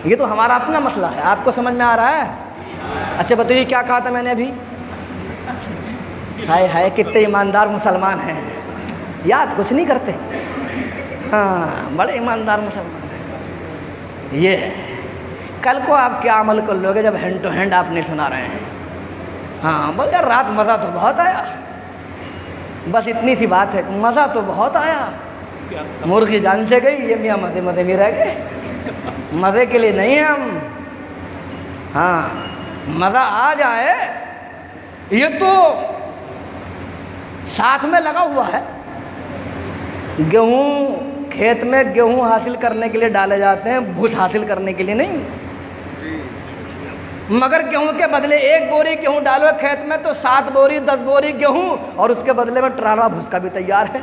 یہ تو ہمارا اپنا مسئلہ ہے۔ آپ کو سمجھ میں آ رہا ہے؟ اچھا بتائیے کیا کہا تھا میں نے ابھی؟ ہائے ہائے کتنے ایماندار مسلمان ہیں، یاد کچھ نہیں کرتے، ہاں بڑے ایماندار مسلمان ہیں۔ یہ کل کو آپ کیا عمل کر لو گے جب ہینڈ ٹو ہینڈ آپ نہیں سنا رہے ہیں؟ ہاں مگر رات مزہ تو بہت آیا، بس اتنی سی بات ہے، مزہ تو بہت آیا، مرغی جان سے گئی، یہ میاں مزے مزے میں رہ گئے، مزے کے لیے نہیں ہم، ہاں مزہ آ جائے، یہ تو ساتھ میں لگا ہوا ہے۔ گیہوں کھیت میں گیہوں حاصل کرنے کے لیے ڈالے جاتے ہیں، بھوس حاصل کرنے کے لیے نہیں، مگر گیہوں کے بدلے 1 بوری گیہوں ڈالو کھیت میں تو 7 بوری 10 بوری گیہوں، اور اس کے بدلے میں ٹرارا بھوس کا بھی تیار ہے،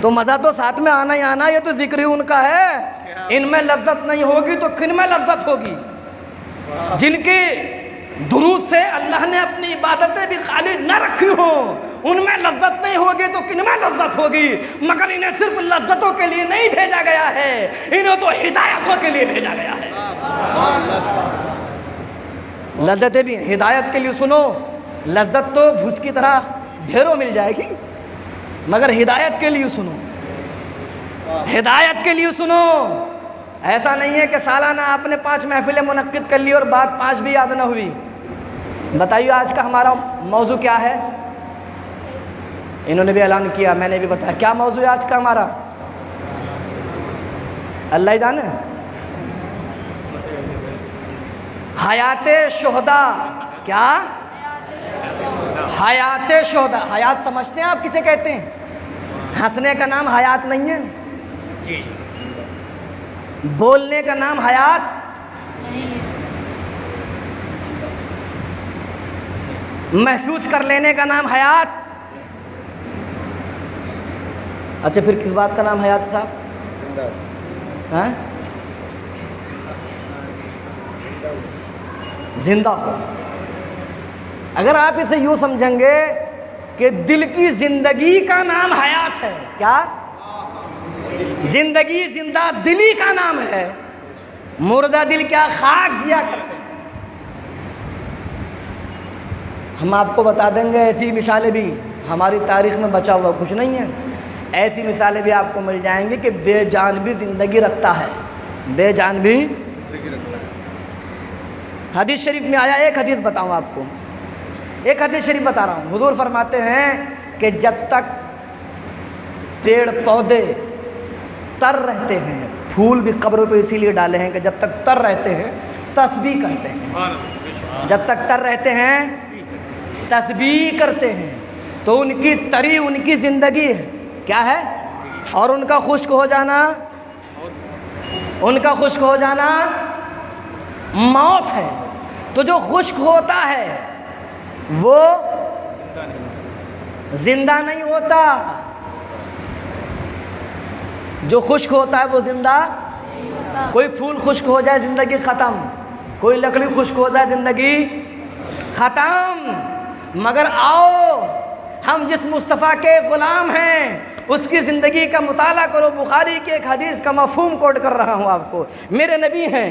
تو مزہ تو ساتھ میں آنا ہی آنا، یہ تو ذکر ہی ان کا ہے۔ ان میں لذت نہیں ہوگی تو کن میں لذت ہوگی؟ جن کی درود سے اللہ نے اپنی عبادتیں بھی خالی نہ رکھی ہوں، ان میں لذت نہیں ہوگی تو کن میں لذت ہوگی؟ مگر انہیں صرف لذتوں کے لیے نہیں بھیجا گیا ہے، انہیں تو ہدایتوں کے لیے بھیجا گیا ہے۔ لذتیں بھی ہدایت کے لیے، سنو لذت تو بھوس کی طرح ڈھیروں مل جائے گی، مگر ہدایت کے لیے سنو، ہدایت کے لیے سنو۔ ایسا نہیں ہے کہ سالانہ آپ نے 5 محفلیں منعقد کر لی اور بات 5 بھی یاد نہ ہوئی۔ بتائیے آج کا ہمارا موضوع کیا ہے؟ انہوں نے بھی اعلان کیا، میں نے بھی بتایا کیا موضوع ہے آج کا ہمارا، اللہ ہی جانے۔ حیات شہداء، کیا؟ حیات شہداء۔ حیات سمجھتے ہیں آپ کسے کہتے ہیں؟ ہنسنے کا نام حیات نہیں ہے، بولنے کا نام حیات، محسوس کر لینے کا نام حیات۔ اچھا پھر کس بات کا نام حیات صاحب؟ ہاں زندہ ہو۔ اگر آپ اسے یوں سمجھیں گے کہ دل کی زندگی کا نام حیات ہے، کیا؟ زندگی زندہ دلی کا نام ہے، مردہ دل کیا خاک جیا کرتے ہیں۔ ہم آپ کو بتا دیں گے ایسی مثالیں بھی ہماری تاریخ میں بچا ہوا کچھ نہیں ہے، ایسی مثالیں بھی آپ کو مل جائیں گی کہ بے جان بھی زندگی رکھتا ہے، بے جان بھی زندگی رکھتا ہے۔ حدیث شریف میں آیا، ایک حدیث بتاؤں آپ کو، ایک حدیث شریف بتا رہا ہوں، حضور فرماتے ہیں کہ جب تک پیڑ پودے تر رہتے ہیں، پھول بھی قبروں پہ اسی لیے ڈالے ہیں کہ جب تک تر رہتے ہیں تسبیح کرتے ہیں، جب تک تر رہتے ہیں تسبیح کرتے ہیں تو ان کی تری ان کی زندگی ہے، کیا ہے؟ اور ان کا خشک ہو جانا، ان کا خشک ہو جانا موت ہے۔ تو جو خشک ہوتا ہے وہ زندہ نہیں ہوتا، جو خشک ہوتا ہے وہ زندہ۔ کوئی پھول خشک ہو جائے زندگی ختم، کوئی لکڑی خشک ہو جائے زندگی ختم۔ مگر آؤ ہم جس مصطفیٰ کے غلام ہیں اس کی زندگی کا مطالعہ کرو۔ بخاری کی ایک حدیث کا مفہوم کوٹ کر رہا ہوں آپ کو۔ میرے نبی ہیں،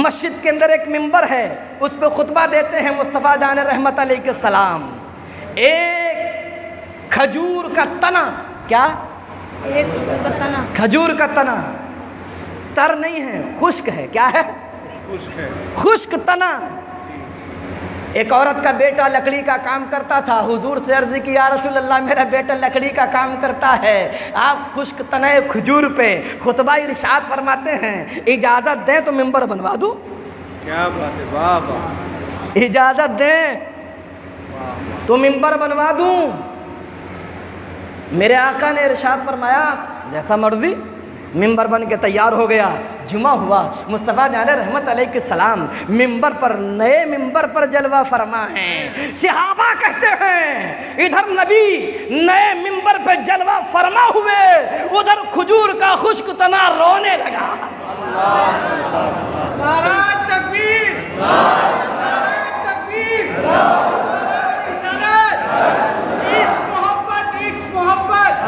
مسجد کے اندر ایک منبر ہے، اس پہ خطبہ دیتے ہیں مصطفیٰ جان رحمت علیہ السلام۔ ایک کھجور کا تنا، کیا؟ کھجور کا تنا، تر نہیں ہے، خشک ہے، کیا ہے؟ خشک تنا۔ ایک عورت کا بیٹا لکڑی کا کام کرتا تھا، حضور سے عرض کی یا رسول اللہ میرا بیٹا لکڑی کا کام کرتا ہے، آپ خشک تنے کھجور پہ خطبہ ارشاد فرماتے ہیں، اجازت دیں تو منبر بنوا دوں؟ کیا بات ہے، واہ واہ، اجازت دیں تو منبر بنوا دوں؟ میرے آقا نے ارشاد فرمایا جیسا مرضی۔ منبر بن کے تیار ہو گیا، جمعہ ہوا، مصطفیٰ جان رحمت علیہ السلام منبر پر، نئے منبر پر جلوہ فرما ہیں۔ صحابہ کہتے ہیں ادھر نبی نئے منبر پہ جلوہ فرما ہوئے، ادھر کھجور کا خشک تنا رونے لگا۔ نعرہ تکبیر، نعرہ تکبیر، رسالت، عشق محبت، عشق محبت۔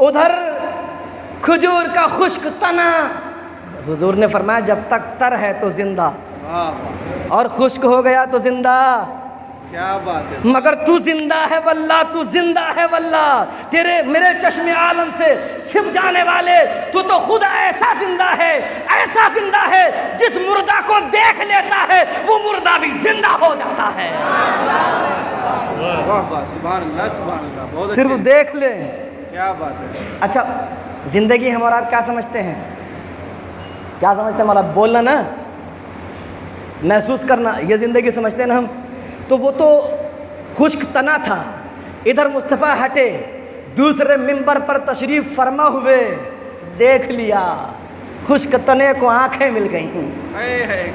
ادھر کھجور کا خشک تنا، حضور نے فرمایا جب تک تر ہے تو زندہ، اور خشک ہو گیا تو زندہ۔ کیا بات ہے، مگر تو زندہ ہے واللہ، تو زندہ ہے واللہ، تیرے میرے چشم عالم سے چھپ جانے والے، تو خود ایسا زندہ ہے، ایسا زندہ ہے جس مردہ کو دیکھ لیتا ہے وہ مردہ بھی زندہ ہو جاتا ہے۔ واہ واہ، سبحان اللہ سبحان اللہ، بہت صرف اچھے، دیکھ لیں۔ کیا بات ہے۔ اچھا زندگی ہم اور آپ کیا سمجھتے ہیں؟ کیا سمجھتے ہیں ہمارا؟ بولنا نا، محسوس کرنا، یہ زندگی سمجھتے ہیں نا ہم۔ تو وہ تو خشک تنا تھا، ادھر مصطفیٰ ہٹے، دوسرے منبر پر تشریف فرما ہوئے، دیکھ لیا، خشک تنے کو آنکھیں مل گئیں۔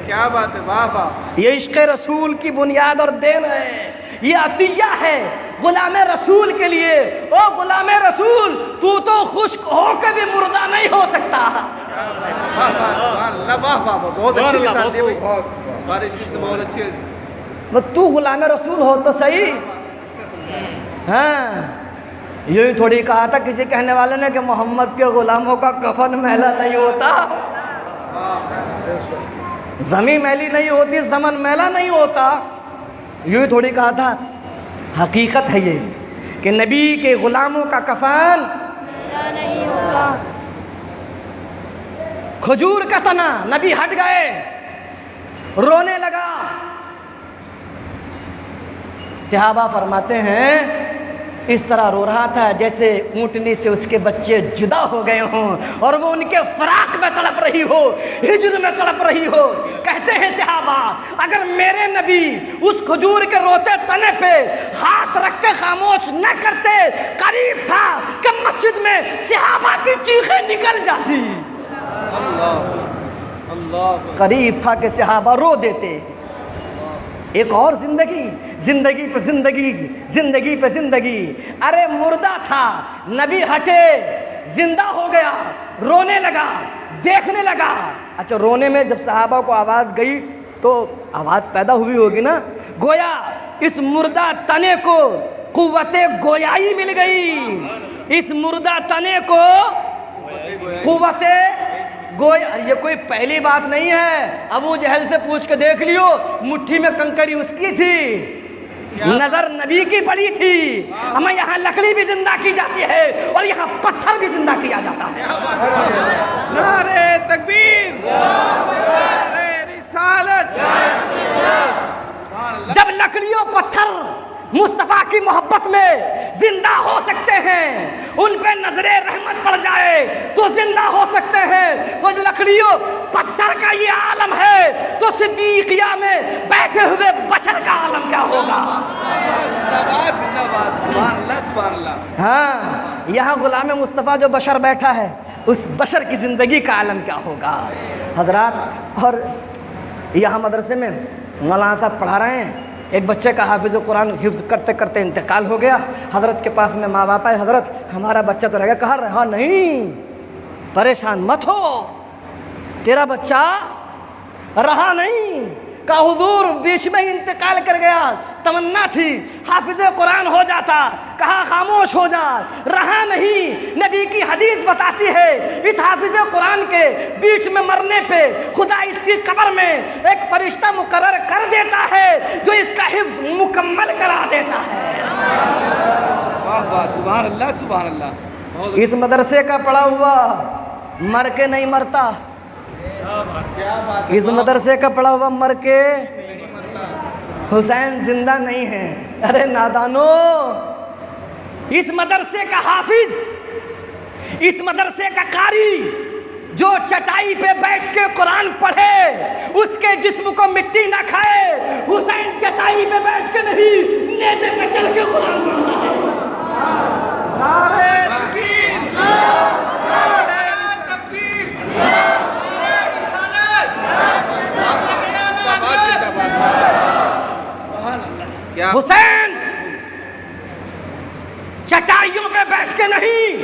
کیا بات ہے، واہ واہ، یہ عشق رسول کی بنیاد اور دین ہے، یہ عطیہ ہے غلام رسول کے لیے۔ او غلام رسول، تو خشک ہو کے بھی مردہ نہیں ہو سکتا۔ واہ واہ، سبحان اللہ، واہ واہ، بہت اچھی مثال دی بھائی، بارش سے بہت اچھی۔ تو غلام رسول ہو تو صحیح۔ ہاں یہی تھوڑی کہا تھا کسی کہنے والے نے کہ محمد کے غلاموں کا کفن میلا نہیں ہوتا، زمین میلی نہیں ہوتی، زمن میلا نہیں ہوتا، یہی تھوڑی کہا تھا۔ حقیقت ہے یہ کہ نبی کے غلاموں کا کفن میلا نہیں ہوتا۔ کھجور کا تنا، نبی ہٹ گئے، رونے لگا۔ صحابہ فرماتے ہیں اس طرح رو رہا تھا جیسے اونٹنی سے اس کے بچے جدا ہو گئے ہوں اور وہ ان کے فراق میں تڑپ رہی ہو، ہجر میں تڑپ رہی ہو۔ کہتے ہیں صحابہ اگر میرے نبی اس کھجور کے روتے تنے پہ ہاتھ رکھ کے خاموش نہ کرتے، قریب تھا کہ مسجد میں صحابہ کی چیخیں نکل جاتی، قریب تھا کہ صحابہ رو دیتے۔ ایک اور زندگی، زندگی پہ زندگی، زندگی پہ زندگی۔ ارے مردہ تھا، نبی ہٹے، زندہ ہو گیا، رونے لگا، دیکھنے لگا۔ اچھا رونے میں جب صحابہ کو آواز گئی تو آواز پیدا ہوئی ہوگی نا، گویا اس مردہ تنے کو قوت گویائی مل گئی، اس مردہ تنے کو قوت گویا۔ یہ کوئی پہلی بات نہیں ہے، ابو جہل سے پوچھ کے دیکھ لیو، مٹھی میں کنکری اس کی تھی، نظر نبی کی پڑی تھی۔ ہمیں یہاں لکڑی بھی زندہ کی جاتی ہے اور یہاں پتھر بھی زندہ کیا جاتا ہے۔ نعرہ تکبیر، نعرہ رسالت۔ جب لکڑی و پتھر مصطفیٰ کی محبت میں زندہ ہو سکتے ہیں، ان پہ نظر رحمت پڑ جائے تو زندہ ہو سکتے ہیں، تو لکڑی و پتھر بشر کا یہ عالم ہے تو صدیقیہ میں بیٹھے ہوئے بشر کا عالم کیا ہوگا؟ زندہ باد سبحان اللہ سبحان اللہ. ہاں یہاں غلام مصطفیٰ جو بشر بیٹھا ہے اس بشر کی زندگی کا عالم کیا ہوگا حضرات. اور یہاں مدرسے میں مولانا صاحب پڑھا رہے ہیں. ایک بچے کا حافظ قرآن حفظ کرتے کرتے انتقال ہو گیا. حضرت کے پاس میں ماں باپ آئے, حضرت ہمارا بچہ تو رہ گیا. کہا رہا نہیں, پریشان مت ہو, تیرا بچہ رہا نہیں. کہا حضور بیچ میں انتقال کر گیا, تمنا تھی حافظ قرآن ہو جاتا. کہا خاموش ہو جا, رہا نہیں. نبی کی حدیث بتاتی ہے اس حافظ قرآن کے بیچ میں مرنے پہ خدا اس کی قبر میں ایک فرشتہ مقرر کر دیتا ہے جو اس کا حفظ مکمل کرا دیتا ہے. واہ واہ سبحان اللہ سبحان اللہ. اس مدرسے کا پڑھا ہوا مر کے نہیں مرتا, اس مدرسے کا پڑھا ہوا مر کے حسین زندہ نہیں ہے. ارے نادانو, اس مدرسے کا حافظ, اس مدرسے کا قاری جو چٹائی پہ بیٹھ کے قرآن پڑھے اس کے جسم کو مٹی نہ کھائے. حسین چٹائی پہ بیٹھ کے نہیں, نیزے پہ چل کے قرآن پڑھ رہا ہے. حسین چٹائیوں پہ بیٹھ کے نہیں,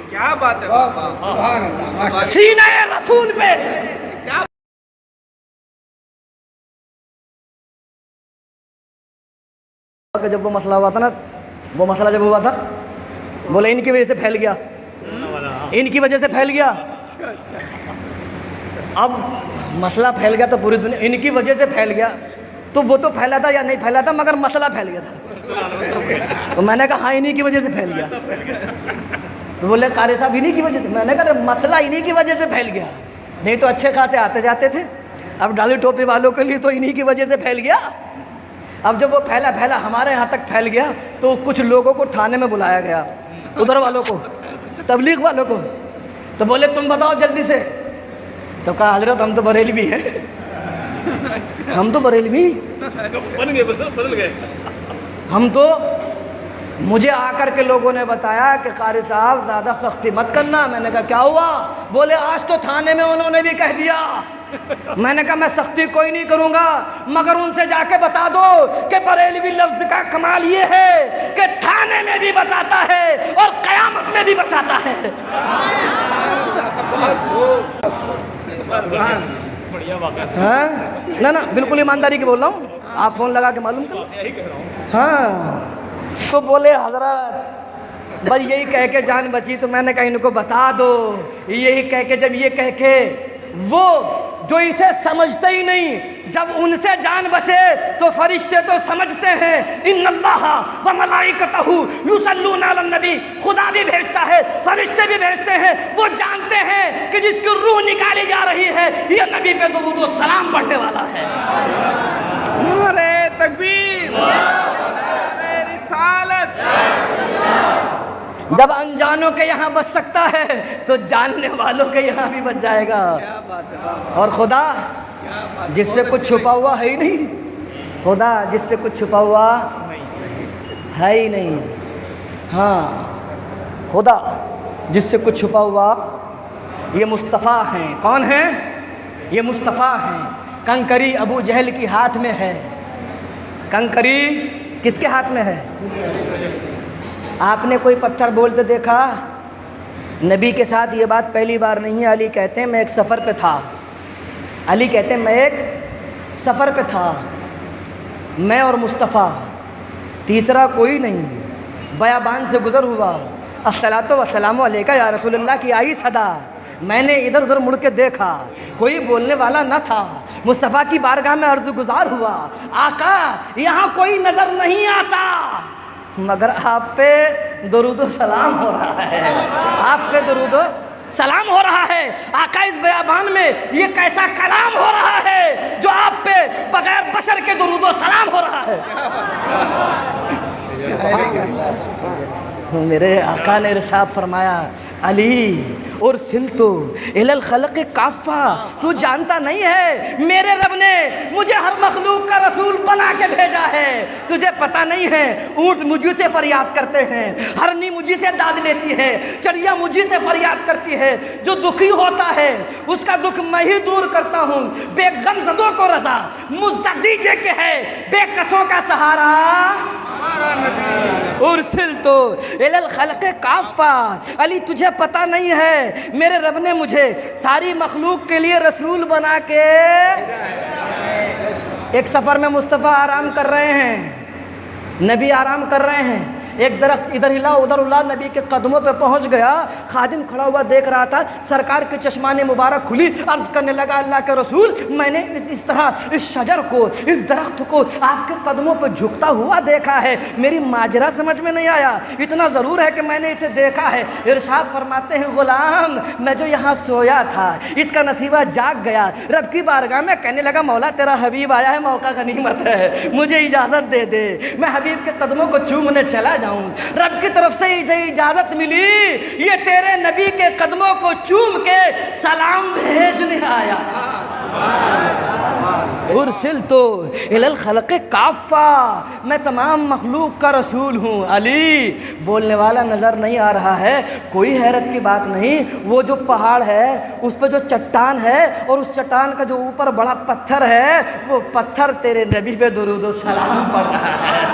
کیا بات ہے, سبحان اللہ, سینہ رسول پہ. جب وہ مسئلہ ہوا تھا نا, وہ مسئلہ جب ہوا تھا بولے ان کی وجہ سے پھیل گیا, ان کی وجہ سے پھیل گیا. اب مسئلہ پھیل گیا تو پوری دنیا ان کی وجہ سے پھیل گیا. تو وہ تو پھیلا تھا یا نہیں پھیلا تھا مگر مسئلہ پھیل گیا تھا. تو میں نے کہا ہاں انہی کی وجہ سے پھیل گیا. تو بولے قاری صاحب انہی کی وجہ سے. میں نے کہا مسئلہ انہی کی وجہ سے پھیل گیا, نہیں تو اچھے خاصے آتے جاتے تھے. اب ڈالی ٹوپی والوں کے لیے تو انہی کی وجہ سے پھیل گیا. اب جب وہ پھیلا ہمارے یہاں تک پھیل گیا تو کچھ لوگوں کو تھانے میں بلایا گیا, ادھر والوں کو, تبلیغ والوں کو. تو بولے تم بتاؤ جلدی سے. تو کہا حضرت ہم تو بریلوی ہیں, ہم تو بریلوی بدل گئے. ہم تو, مجھے آ کر کے لوگوں نے بتایا کہ قاری صاحب زیادہ سختی مت کرنا. میں نے کہا کیا ہوا؟ بولے آج تو تھانے میں انہوں نے بھی کہہ دیا. میں نے کہا میں سختی کوئی نہیں کروں گا مگر ان سے جا کے بتا دو کہ بریلوی لفظ کا کمال یہ ہے کہ تھانے میں بھی بچاتا ہے اور قیامت میں بھی بچاتا ہے. ہاں نہ بالکل ایمانداری کے بول رہا ہوں, آپ فون لگا کے معلوم کرو. ہاں تو بولے حضرت بس یہی کہہ کے جان بچی. تو میں نے کہا ان کو بتا دو, یہی کہہ کے, جب یہ کہہ کے وہ جو اسے سمجھتے ہی نہیں جب ان سے جان بچے تو فرشتے تو سمجھتے ہیں. ان اللہ و ملائکتہ یصلون علی النبی, خدا بھی بھیجتا ہے فرشتے بھی بھیجتے ہیں. وہ جانتے ہیں کہ جس کی روح نکالی جا رہی ہے یہ نبی پہ درود و سلام پڑھنے والا ہے. نعرہ تکبیر, نعرہ رسالت. جب انجانوں کے یہاں بچ سکتا ہے تو جاننے والوں کے یہاں بھی بچ جائے گا. اور خدا جس سے کچھ چھپا ہوا ہے ہی نہیں, خدا جس سے کچھ چھپا ہوا ہے ہی نہیں. ہاں خدا جس سے کچھ چھپا ہوا, یہ مصطفیٰ ہیں. کون ہیں یہ؟ مصطفیٰ ہیں. کنکری ابو جہل کی ہاتھ میں ہے. کنکری کس کے ہاتھ میں ہے؟ آپ نے کوئی پتھر بولتے دیکھا؟ نبی کے ساتھ یہ بات پہلی بار نہیں ہے. علی کہتے ہیں میں ایک سفر پہ تھا, علی کہتے ہیں میں ایک سفر پہ تھا, میں اور مصطفیٰ, تیسرا کوئی نہیں. بیابان سے گزر ہوا, الصلاۃ والسلام علیکہ یا رسول اللہ کی آئی صدا. میں نے ادھر ادھر مڑ کے دیکھا, کوئی بولنے والا نہ تھا. مصطفیٰ کی بارگاہ میں عرض گزار ہوا, آقا یہاں کوئی نظر نہیں آتا مگر آپ پہ درود و سلام ہو رہا ہے, آپ پہ درود و سلام ہو رہا ہے. آقا اس بیابان میں یہ کیسا کلام ہو رہا ہے جو آپ پہ بغیر بشر کے درود و سلام ہو رہا ہے. میرے آقا نے ارشاد فرمایا علی ارسلت الی الخلق کافہ، تو جانتا نہیں ہے میرے رب نے مجھے ہر مخلوق کا رسول بنا کے بھیجا ہے۔ تجھے پتہ نہیں ہے اونٹ مجھے سے فریاد کرتے ہیں، ہرنی مجھے سے داد لیتی ہے، چڑیا مجھے سے فریاد کرتی ہے۔ جو دکھی ہوتا ہے اس کا دکھ میں ہی دور کرتا ہوں، بے غم زدوں کو رضا مجھ دیجے کہ ہے، بے کسوں کا سہارا ارسلت الی الخلق کافہ۔ علی تجھے پتہ نہیں ہے میرے رب نے مجھے ساری مخلوق کے لیے رسول بنا کے، ایک سفر میں مصطفیٰ آرام کر رہے ہیں، نبی آرام کر رہے ہیں، ایک درخت ادھر ہلا ادھر ہلا، نبی کے قدموں پہ پہنچ گیا، خادم کھڑا ہوا دیکھ رہا تھا، سرکار کے چشمان مبارک کھلی، عرض کرنے لگا اللہ کے رسول میں نے اس طرح اس شجر کو، اس درخت کو آپ کے قدموں پہ جھکتا ہوا دیکھا ہے، میری ماجرا سمجھ میں نہیں آیا، اتنا ضرور ہے کہ میں نے اسے دیکھا ہے۔ ارشاد فرماتے ہیں غلام میں جو یہاں سویا تھا اس کا نصیبہ جاگ گیا، رب کی بارگاہ میں کہنے لگا مولا تیرا حبیب آیا ہے، موقع غنیمت ہے، مجھے اجازت دے دے، میں حبیب کے قدموں کو چومنے چلا جاؤں۔ رب کی طرف سے اسے اجازت ملی، یہ تیرے نبی کے قدموں کو چوم کے سلام بھیجنے آیا تھا۔ ارسلت الی الخلق کافہ، میں تمام مخلوق کا رسول ہوں۔ علی بولنے والا نظر نہیں آ رہا ہے، کوئی حیرت کی بات نہیں، وہ جو پہاڑ ہے اس پہ جو چٹان ہے اور اس چٹان کا جو اوپر بڑا پتھر ہے وہ پتھر تیرے نبی پہ درود و سلام پڑھ رہا ہے۔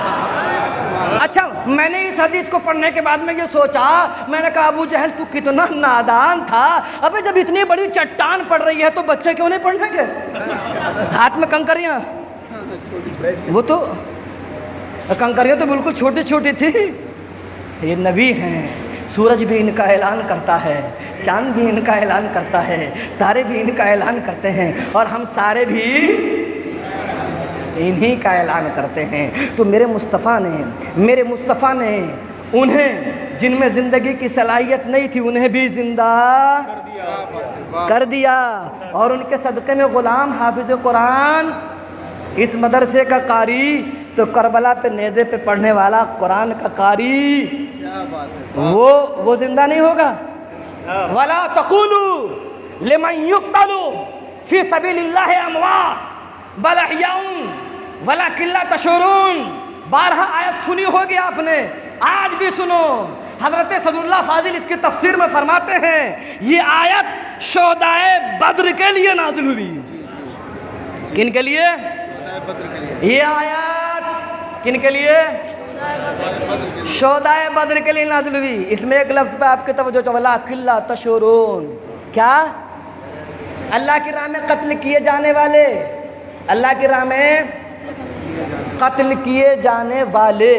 اچھا میں نے اس حدیث کو پڑھنے کے بعد میں یہ سوچا، میں نے کہا ابو جہل تو کتنا نادان تھا، ابے جب اتنی بڑی چٹان پڑ رہی ہے تو بچے کیوں نہیں پڑھنے کے؟ ہاتھ میں کنکریاں، وہ تو کنکریاں تو بالکل چھوٹی چھوٹی تھی، یہ نبی ہیں، سورج بھی ان کا اعلان کرتا ہے، چاند بھی ان کا اعلان کرتا ہے، تارے بھی ان کا اعلان کرتے ہیں، اور ہم سارے بھی انہی کا اعلان کرتے ہیں۔ تو میرے مصطفیٰ نے انہیں جن میں زندگی کی صلاحیت نہیں تھی انہیں بھی زندہ کر دیا، اور ان کے صدقے میں غلام حافظ قرآن، اس مدرسے کا قاری تو کربلا پہ نیزے پہ پڑھنے والا قرآن کا قاری، وہ زندہ نہیں ہوگا۔ وَلَا تَقُولُوا لِمَنْ يُقْتَلُ فِي سَبِيلِ اللَّهِ أَمْوَاتٌ بَلْ أَحْيَاءٌ وَلَكِنْ لَا تَشْعُرُونَ۔ بارہا آیت سنی ہوگی آپ نے، آج بھی سنو۔ حضرت صدر اللہ فاضل اس کی تفسیر میں فرماتے ہیں یہ آیت شہدائے بدر کے لیے نازل ہوئی۔ کن کے لیے؟ یہ آیت کن کے لیے؟ شہدائے بدر کے لیے نازل ہوئی۔ اس میں ایک لفظ پہ آپ کی توجہ چاہو، وَلَكِنْ لَا تَشْعُرُونَ۔ کیا؟ اللہ کی راہ میں قتل کیے جانے والے، اللہ کی راہ میں قتل کیے جانے والے،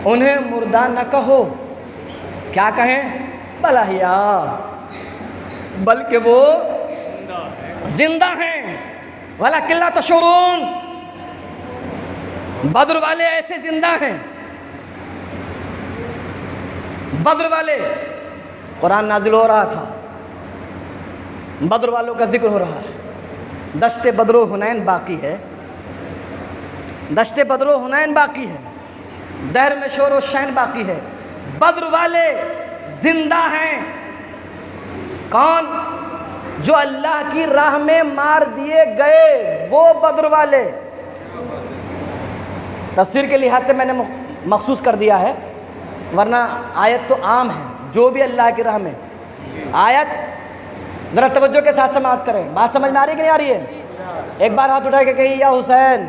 انہیں مردہ نہ کہو، کیا کہیں؟ بل احیاء، بلکہ وہ زندہ ہیں۔ وَلَكِنْ لَا تَشْعُرُونَ، بدر والے ایسے زندہ ہیں، بدر والے، قرآن نازل ہو رہا تھا، بدر والوں کا ذکر ہو رہا ہے، دشت بدر و حنین باقی ہے، دشت بدر و حنین باقی ہے، دہر میں شور و شین باقی ہے، بدر والے زندہ ہیں۔ کون؟ جو اللہ کی راہ میں مار دیے گئے، وہ بدر والے۔ تفسیر کے لحاظ سے میں نے مخصوص کر دیا ہے، ورنہ آیت تو عام ہے، جو بھی اللہ کی راہ میں آیت، ذرا توجہ کے ساتھ سماعت کریں، بات سمجھ میں آ رہی ہے کہ نہیں آ رہی ہے؟ ایک بار ہاتھ اٹھا کے کہیے یا حسین۔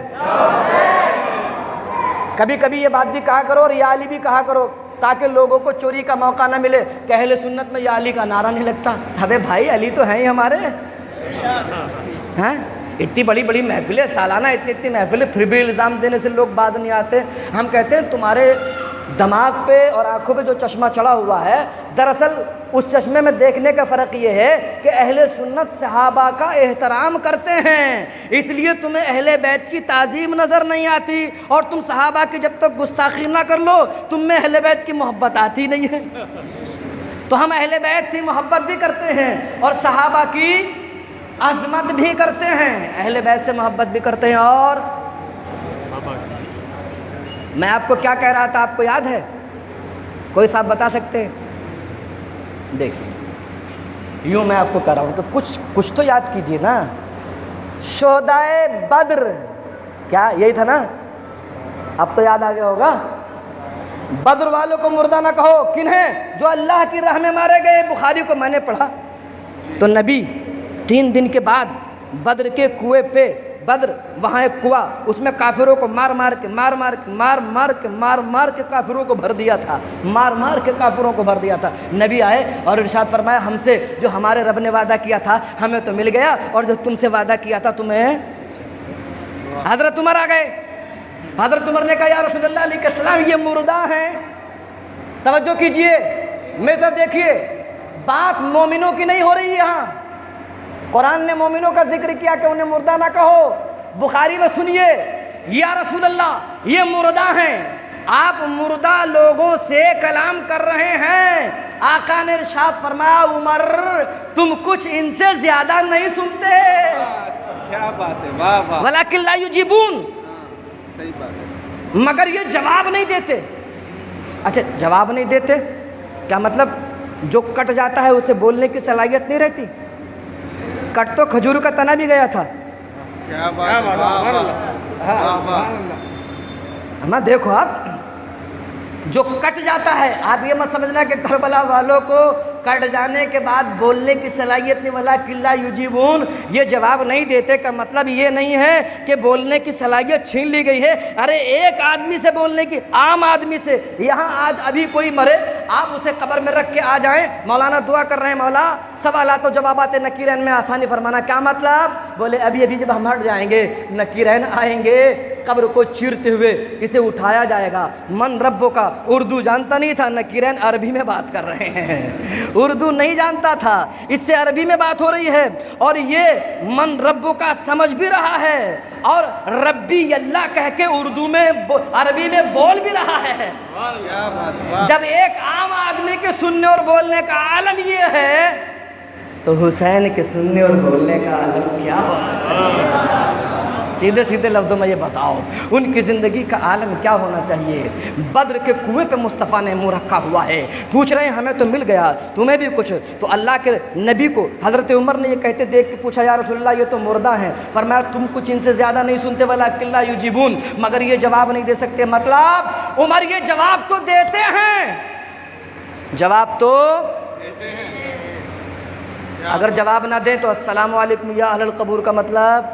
کبھی کبھی یہ بات بھی کہا کرو اور یا علی بھی کہا کرو، تاکہ لوگوں کو چوری کا موقع نہ ملے کہ اہل سنت میں یا علی کا نعرہ نہیں لگتا۔ ابے بھائی علی تو ہیں ہی ہمارے، ہیں اتنی بڑی بڑی محفلیں سالانہ، اتنی محفلیں، پھر بھی الزام دینے سے لوگ باز نہیں آتے۔ ہم کہتے ہیں تمہارے دماغ پہ اور آنکھوں پہ جو چشمہ چڑھا ہوا ہے، دراصل اس چشمے میں دیکھنے کا فرق یہ ہے کہ اہل سنت صحابہ کا احترام کرتے ہیں، اس لیے تمہیں اہل بیت کی تعظیم نظر نہیں آتی، اور تم صحابہ کی جب تک گستاخی نہ کر لو تم میں اہل بیت کی محبت آتی نہیں ہے۔ تو ہم اہل بیت کی محبت بھی کرتے ہیں اور صحابہ کی عظمت بھی کرتے ہیں، اہل بیت سے محبت بھی کرتے ہیں۔ اور میں آپ کو کیا کہہ رہا تھا، آپ کو یاد ہے؟ کوئی صاحب بتا سکتے ہیں؟ دیکھیں یوں میں آپ کو کہہ رہا ہوں کہ کچھ تو یاد کیجئے نا. شہدائے بدر کیا یہی تھا نا؟ اب تو یاد آ گیا ہوگا. بدر والوں کو مردہ نہ کہو. کنہیں؟ جو اللہ کی راہ میں مارے گئے. بخاری کو میں نے پڑھا تو نبی 3 دن کے بعد بدر کے کنویں پہ، بدر وہاں ایک کنواں، اس میں کافروں کو مار مار کے کافروں کو بھر دیا تھا. مار مار کے کافروں کو بھر دیا تھا. نبی آئے اور ارشاد فرمایا ہم سے جو ہمارے رب نے وعدہ کیا تھا ہمیں تو مل گیا، اور جو تم سے وعدہ کیا تھا تمہیں. حضرت عمر آ گئے. حضرت عمر نے کہا یا رسول اللہ علیہ السلام یہ مردہ ہیں. توجہ کیجئے میری طرف دیکھیے، بات مومنوں کی نہیں ہو رہی ہے. یہاں قرآن نے مومنوں کا ذکر کیا کہ انہیں مردہ نہ کہو. بخاری میں سنیے یا رسول اللہ یہ مردہ ہیں. آپ مردہ لوگوں سے کلام کر رہے ہیں. آقا نے ارشاد فرمایا عمر تم کچھ ان سے زیادہ نہیں سنتے. کیا بات ہے، واہ واہ، ولیکن لا یجیبون، صحیح بات ہے. مگر یہ جواب نہیں دیتے. اچھا جواب نہیں دیتے کیا مطلب؟ جو کٹ جاتا ہے اسے بولنے کی صلاحیت نہیں رہتی؟ کٹ تو کھجور کا تنا بھی گیا تھا. کیا بات ہے، واہ واہ. اما دیکھو آپ، جو کٹ جاتا ہے، آپ یہ مت سمجھنا کہ کربلا والوں کو کٹ جانے کے بعد بولنے کی صلاحیت نہیں. ولیکن لا یجیبون، یہ جواب نہیں دیتے کا مطلب یہ نہیں ہے کہ بولنے کی صلاحیت چھین لی گئی ہے. ارے ایک آدمی سے بولنے کی، عام آدمی سے، یہاں آج ابھی کوئی مرے آپ اسے قبر میں رکھ کے آ جائیں، مولانا دعا کر رہے ہیں مولا سوالات و جوابات نکیرین میں آسانی فرمانا. کیا مطلب؟ بولے ابھی جب ہم ہٹ جائیں گے نکیرین آئیں گے قبر کو چیرتے ہوئے، اسے اٹھایا جائے گا. من ربوں کا اردو جانتا نہیں تھا، نکیرین عربی میں بات کر رہے ہیں. اردو نہیں جانتا تھا، اس سے عربی میں بات ہو رہی ہے، اور یہ من ربوں کا سمجھ بھی رہا ہے اور ربی اللہ کہہ کے اردو میں عربی میں بول بھی رہا ہے. جب ایک عام آدمی کے سننے اور بولنے کا عالم یہ ہے تو حسین کے سننے اور بولنے کا عالم کیا ہونا چاہیے؟ سیدھے سیدھے لفظوں میں یہ بتاؤ ان کی زندگی کا عالم کیا ہونا چاہیے؟ بدر کے کنویں پہ مصطفیٰ نے منہ رکھا ہوا ہے. پوچھ رہے ہیں ہمیں تو مل گیا تمہیں بھی کچھ. تو اللہ کے نبی کو حضرت عمر نے یہ کہتے دیکھ کے پوچھا یا رسول اللہ یہ تو مردہ ہیں. فرمایا تم کچھ ان سے زیادہ نہیں سنتے ولیکن لا یجیبون، مگر یہ جواب نہیں دے سکتے. مطلب عمر یہ جواب تو دیتے ہیں، جواب تو دیتے ہیں. اگر جواب نہ دیں تو السلام علیکم یا اہل القبور کا مطلب.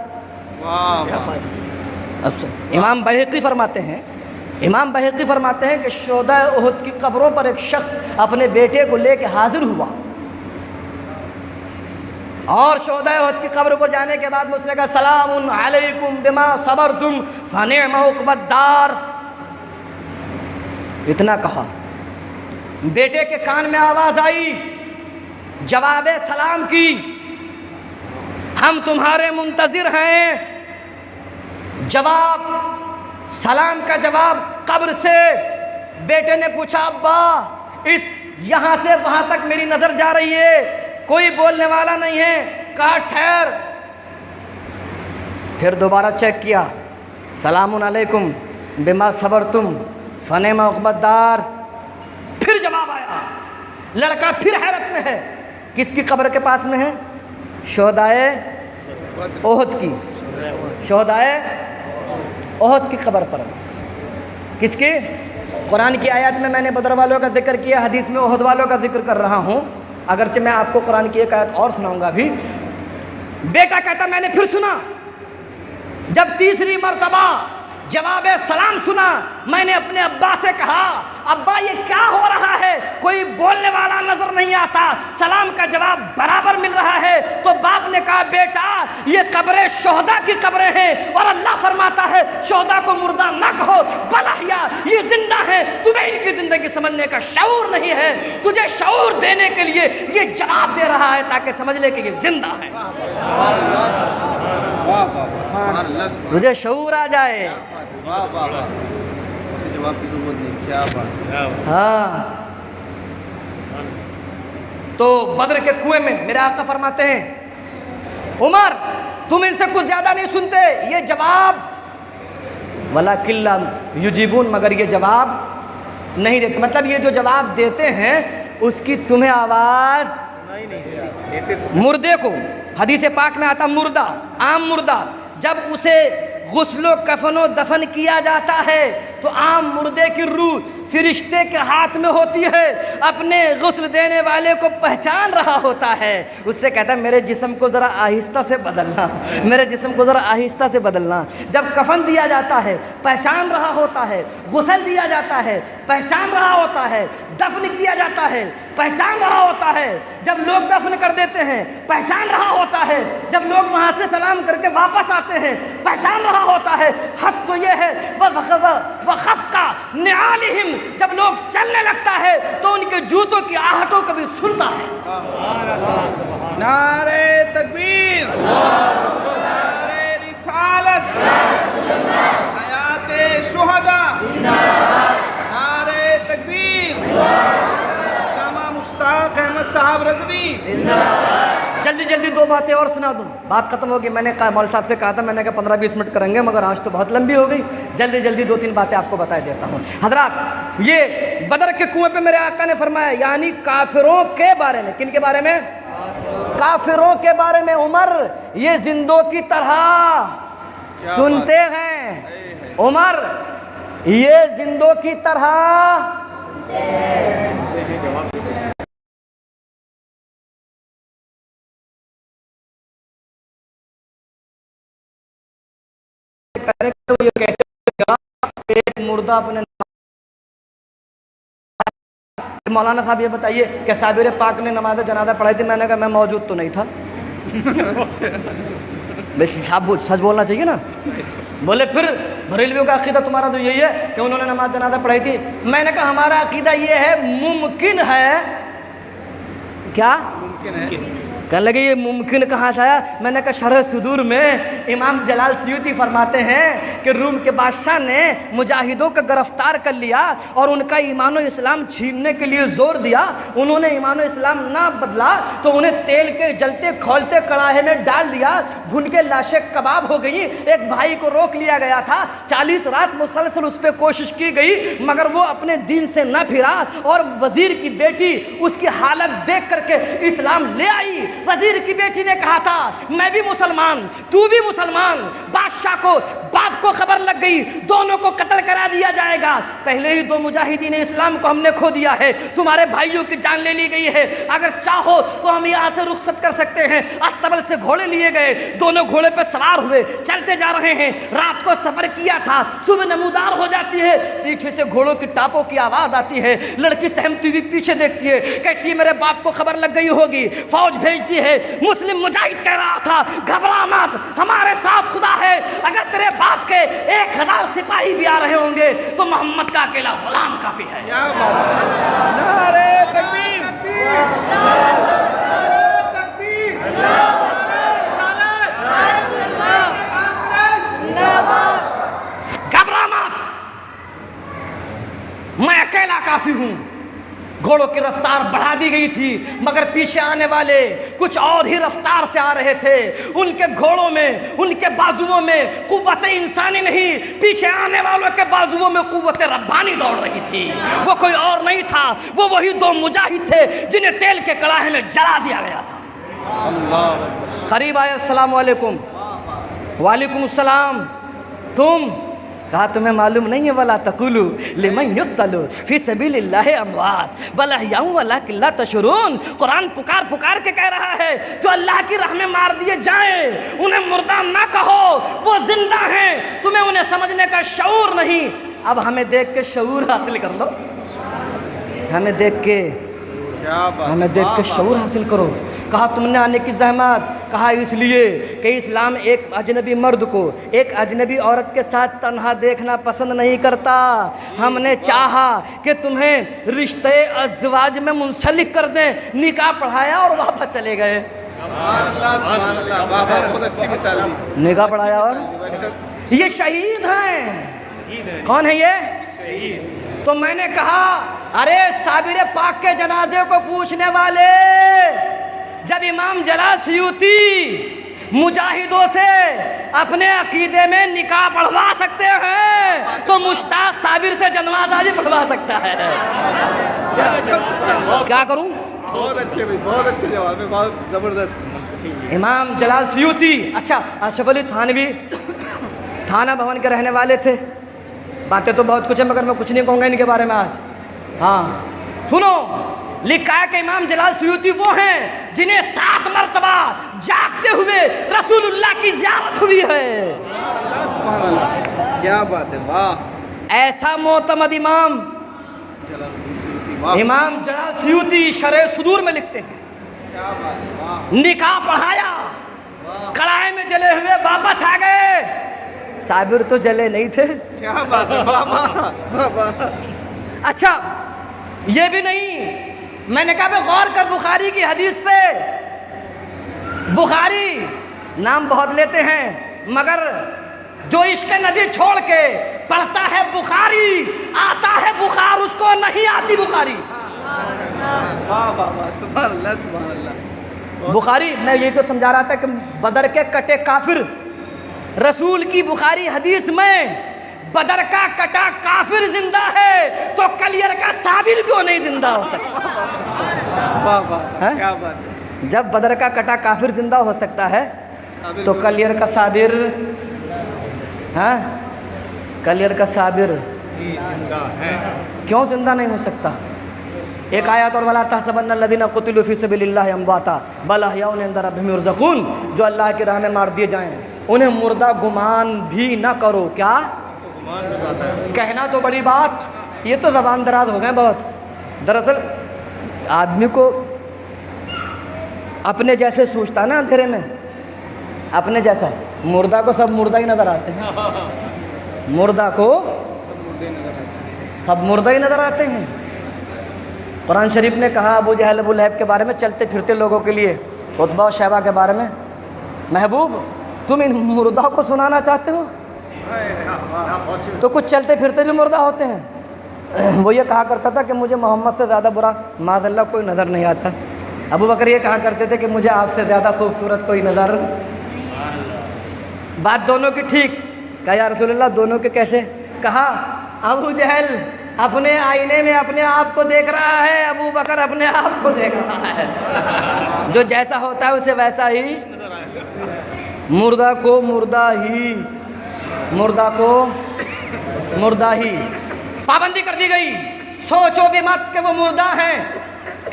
امام بہقی فرماتے ہیں کہ شہداء احد کی قبروں پر ایک شخص اپنے بیٹے کو لے کے حاضر ہوا، اور شہداء احد کی قبر پر جانے کے بعد اس نے کہا سلام علیکم بما صبرتم فنعم عقبی الدار. اتنا کہا، بیٹے کے کان میں آواز آئی جواب سلام کی، ہم تمہارے منتظر ہیں. جواب، سلام کا جواب قبر سے. بیٹے نے پوچھا ابا اس یہاں سے وہاں تک میری نظر جا رہی ہے، کوئی بولنے والا نہیں ہے. کہا ٹھہر. پھر دوبارہ چیک کیا، سلام علیکم بما صبرتم فنعم عقبی الدار. پھر جواب آیا. لڑکا پھر حیرت میں ہے. کس کی قبر کے پاس میں ہے؟ شہدائے احد کی. شہدائے احد کی قبر پر. کس کی؟ قرآن کی آیات میں نے بدر والوں کا ذکر کیا، حدیث میں احد والوں کا ذکر کر رہا ہوں، اگرچہ میں آپ کو قرآن کی ایک آیت اور سناؤں گا بھی. بیٹا کہتا میں نے پھر سنا، جب تیسری مرتبہ جواب سلام سنا میں نے اپنے ابا سے کہا ابا یہ کیا ہو رہا ہے؟ کوئی بولنے والا نظر نہیں آتا، سلام کا جواب برابر مل رہا ہے. تو باپ نے کہا بیٹا یہ قبریں شہداء کی قبریں ہیں، اور اللہ فرماتا ہے شہداء کو مردہ نہ کہو بل احیاء، یہ زندہ ہیں. تمہیں ان کی زندگی سمجھنے کا شعور نہیں ہے، تجھے شعور دینے کے لیے یہ جواب دے رہا ہے تاکہ سمجھ لے کہ یہ زندہ ہے. تجھے شعور آ جائے. جواب کی ضرورت نہیں. کیا بات. ہاں. تو بدر کے کنویں میں میرے آقا فرماتے ہیں عمر تم ان سے کچھ زیادہ نہیں سنتے، یہ جواب ولیکن لا یجیبون، مگر یہ جواب نہیں دیتے، مطلب یہ جو جواب دیتے ہیں اس کی تمہیں آواز نہیں دیتے تو مردے کو، حدیث پاک میں آتا مردہ، عام مردہ جب اسے غسل و کفن و دفن کیا جاتا ہے تو عام مردے کی روح فرشتے کے ہاتھ میں ہوتی ہے، اپنے غسل دینے والے کو پہچان رہا ہوتا ہے، اس سے کہتا ہے میرے جسم کو ذرا آہستہ سے بدلنا، میرے جسم کو ذرا آہستہ سے بدلنا۔ جب کفن دیا جاتا ہے پہچان رہا ہوتا ہے، غسل دیا جاتا ہے پہچان رہا ہوتا ہے، دفن کیا جاتا ہے پہچان رہا ہوتا ہے، جب لوگ دفن کر دیتے ہیں پہچان رہا ہوتا ہے، جب لوگ وہاں سے سلام کر کے واپس آتے ہیں پہچان رہا ہوتا ہے۔ حق تو یہ ہے وَخَفْقَ نِعَالِهِمْ، جب لوگ چلنے لگتا ہے تو ان کے جوتوں کی آہٹوں کو بھی سنتا ہے۔ نعرہ تکبیر، نعرہ رسالت، حیات شہداء، نعرہ تکبیر، علامہ مشتاق احمد صاحب رضوی۔ جلدی جلدی دو باتیں اور سنا دوں، بات ختم ہوگی۔ میں نے مول صاحب سے کہا تھا، میں نے کہا 15-20 منٹ کریں گے، مگر آج تو بہت لمبی ہو گئی، جلدی جلدی 2-3 باتیں آپ کو بتا دیتا ہوں۔ حضرات، یہ بدر کے کنویں پہ میرے آقا نے فرمایا، یعنی کافروں کے بارے میں، کن کے بارے میں؟ کافروں کے بارے میں عمر یہ زندوں کی طرح سنتے ہیں، عمر یہ زندوں کی طرح ایک مردہ اپنے مولانا صاحب یہ بتائیے کہ صابر پاک نے نماز جنازہ پڑھائی تھی؟ میں نے کہا میں موجود تو نہیں تھا۔ صاحب سچ بولنا چاہیے نا۔ بولے پھر بریلویوں کا عقیدہ تمہارا تو یہی ہے کہ انہوں نے نماز جنازہ پڑھائی تھی؟ میں نے کہا ہمارا عقیدہ یہ ہے ممکن ہے، کیا ممکن ہے؟ کہنے لگے یہ ممکن کہاں سے آیا؟ میں نے کہا شرح صدور میں امام جلال سیوطی فرماتے ہیں کہ روم کے بادشاہ نے مجاہدوں کا گرفتار کر لیا اور ان کا ایمان و اسلام چھیننے کے لیے زور دیا، انہوں نے ایمان و اسلام نہ بدلا تو انہیں تیل کے جلتے کھولتے کڑاہے میں ڈال دیا، بھن کے لاشیں کباب ہو گئیں۔ ایک بھائی کو روک لیا گیا تھا، 40 رات مسلسل اس پہ کوشش کی گئی مگر وہ اپنے دین سے نہ پھرا، اور وزیر کی بیٹی اس کی حالت دیکھ کر کے اسلام لے آئی۔ وزیر کی بیٹی نے کہا تھا میں بھی مسلمان، تو بھی مسلمان۔ بادشاہ کو باپ کو خبر لگ گئی، دونوں کو قتل کرا دیا جائے گا، پہلے ہی 2 مجاہدین اسلام کو ہم نے کھو دیا ہے، تمہارے بھائیوں کی جان لے لی گئی ہے، اگر چاہو تو ہم یہاں سے رخصت کر سکتے ہیں۔ استبل سے گھوڑے لیے گئے، دونوں گھوڑے پہ سوار ہوئے، چلتے جا رہے ہیں۔ رات کو سفر کیا تھا، صبح نمودار ہو جاتی ہے، پیچھے سے گھوڑوں کی ٹاپوں کی آواز آتی ہے، لڑکی سہمتی ہوئی پیچھے دیکھتی ہے، کہتی ہے میرے باپ کو خبر لگ گئی ہوگی، فوج بھیجتی ہے۔ مسلم مجاہد کہہ رہا تھا گھبرا مت، ہمارے ساتھ خدا ہے، اگر تیرے باپ کے 1000 سپاہی بھی آ رہے ہوں گے تو محمد کا اکیلا غلام کافی ہے۔ کیا بات ہے، نعرہ تکبیر، گھبرا مت، میں اکیلا کافی ہوں۔ گھوڑوں کی رفتار بڑھا دی گئی تھی مگر پیچھے آنے والے کچھ اور ہی رفتار سے آ رہے تھے، ان کے گھوڑوں میں، ان کے بازوؤں میں قوت انسانی نہیں، پیچھے آنے والوں کے بازوؤں میں قوت ربانی دوڑ رہی تھی۔ وہ کوئی اور نہیں تھا، وہ وہی 2 مجاہد تھے جنہیں تیل کے کڑاہے میں جلا دیا گیا تھا۔ قریب آئے، السلام علیکم۔ وعلیکم السلام۔ تم؟ کہا تمہیں معلوم نہیں ہے وَلَا تَقُولُوا لِمَنْ يُقْتَلُ فِي سَبِيلِ اللَّهِ أَمْوَاتٌ بَلْ أَحْيَاءٌ وَلَٰكِن لَا تَشْعُرُونَ۔ قرآن پکار کے کہہ رہا ہے جو اللہ کی راہ میں مار دیے جائیں انہیں مردہ نہ کہو، وہ زندہ ہیں، تمہیں انہیں سمجھنے کا شعور نہیں۔ اب ہمیں دیکھ کے شعور حاصل کر لو، ہمیں دیکھ کے شعور حاصل کرو۔ کہا تم نے آنے کی زحمت؟ کہا اس لیے کہ اسلام ایک اجنبی مرد کو ایک اجنبی عورت کے ساتھ تنہا دیکھنا پسند نہیں کرتا۔ ہم نے چاہا کہ تمہیں رشتے ازدواج میں منسلک کر دیں، نکاح پڑھایا اور واپس چلے گئے۔ سبحان اللہ، بہت اچھی مثال دی۔ نکاح پڑھایا اور یہ شہید ہیں۔ کون ہے یہ؟ تو میں نے کہا ارے صابر پاک کے جنازے کو پوچھنے والے، جب امام جلال سیوطی مجاہدوں سے اپنے عقیدے میں نکاح پڑھوا سکتے ہیں تو مشتاق صابر سے جنازہ بھی پڑھوا سکتا ہے۔ کیا کروں؟ بہت اچھے بھائی، بہت اچھے جواب ہے، بہت زبردست۔ امام جلال سیوطی، اچھا اشرف علی تھانوی تھانہ بھون کے رہنے والے تھے۔ باتیں تو بہت کچھ ہیں مگر میں کچھ نہیں کہوں گا ان کے بارے میں آج۔ ہاں سنو، لکھا ہے کہ امام جلال سیوطی وہ ہیں جنہیں 7 مرتبہ جاگتے ہوئے رسول اللہ کی زیارت ہوئی ہے۔ سبحان اللہ، کیا بات ہے، واہ۔ ایسا معتمد امام امام جلال سیوطی شرح صدور میں لکھتے ہیں، نکاح پڑھایا، کڑاہے میں جلے ہوئے واپس آ گئے۔ صابر تو جلے نہیں تھے۔ کیا بات ہے، واہ واہ واہ واہ۔ اچھا یہ بھی نہیں، میں نے کہا بھائی غور کر بخاری کی حدیث پہ۔ بخاری نام بہت لیتے ہیں مگر جو عشق نبی چھوڑ کے پڑھتا ہے بخاری، آتا ہے بخار، اس کو نہیں آتی بخاری۔ واہ واہ واہ، سبحان اللہ سبحان اللہ۔ بخاری، میں یہی تو سمجھا رہا تھا کہ بدر کے کٹے کافر، رسول کی بخاری حدیث میں بدر کا کٹا کافر زندہ ہے تو کلیر کا صابر کیوں نہیں زندہ ہو سکتا؟ واہ واہ، کیا بات ہے۔ جب بدر کا کٹا کافر زندہ ہو سکتا ہے تو کلیر کا صابر، ہاں کلیر کا صابر زندہ ہے، کیوں زندہ نہیں ہو سکتا؟ ایک آیت اور وَلَا تَحْسَبَنَّ الَّذِينَ قُتِلُوا فِي سَبِيلِ اللَّهِ أَمْوَاتًا بَلْ أَحْيَاءٌ عِندَ رَبِّهِمْ يُرْزَقُونَ، جو اللہ کی راہ میں مار دیے جائیں انہیں مردہ گمان بھی نہ کرو۔ کیا کہنا تو بڑی بات، یہ تو زبان دراز ہو گئے بہت۔ دراصل آدمی کو اپنے جیسے سوچتا نا اندھیرے میں، اپنے جیسا، مردہ کو سب مردہ ہی نظر آتے ہیں، مردہ کو سب مردہ ہی نظر آتے ہیں۔ قرآن شریف نے کہا ابو جہل ابو لہب کے بارے میں، چلتے پھرتے لوگوں کے لیے، عتبہ و شیبہ کے بارے میں، محبوب تم ان مردہ کو سنانا چاہتے ہو تو کچھ چلتے پھرتے بھی مردہ ہوتے ہیں۔ وہ یہ کہا کرتا تھا کہ مجھے محمد سے زیادہ برا معاذ اللہ کوئی نظر نہیں آتا۔ ابو بکر یہ کہا کرتے تھے کہ مجھے آپ سے زیادہ خوبصورت کوئی نظر۔ بات دونوں کی ٹھیک، کہا یا رسول اللہ دونوں کے کیسے؟ کہا ابو جہل اپنے آئینے میں اپنے آپ کو دیکھ رہا ہے، ابو بکر اپنے آپ کو دیکھ رہا ہے۔ جو جیسا ہوتا ہے اسے ویسا ہی، مردہ کو مردہ ہی، مردہ کو مردہ ہی۔ پابندی کر دی گئی، سوچو بھی مت کہ وہ مردہ ہیں۔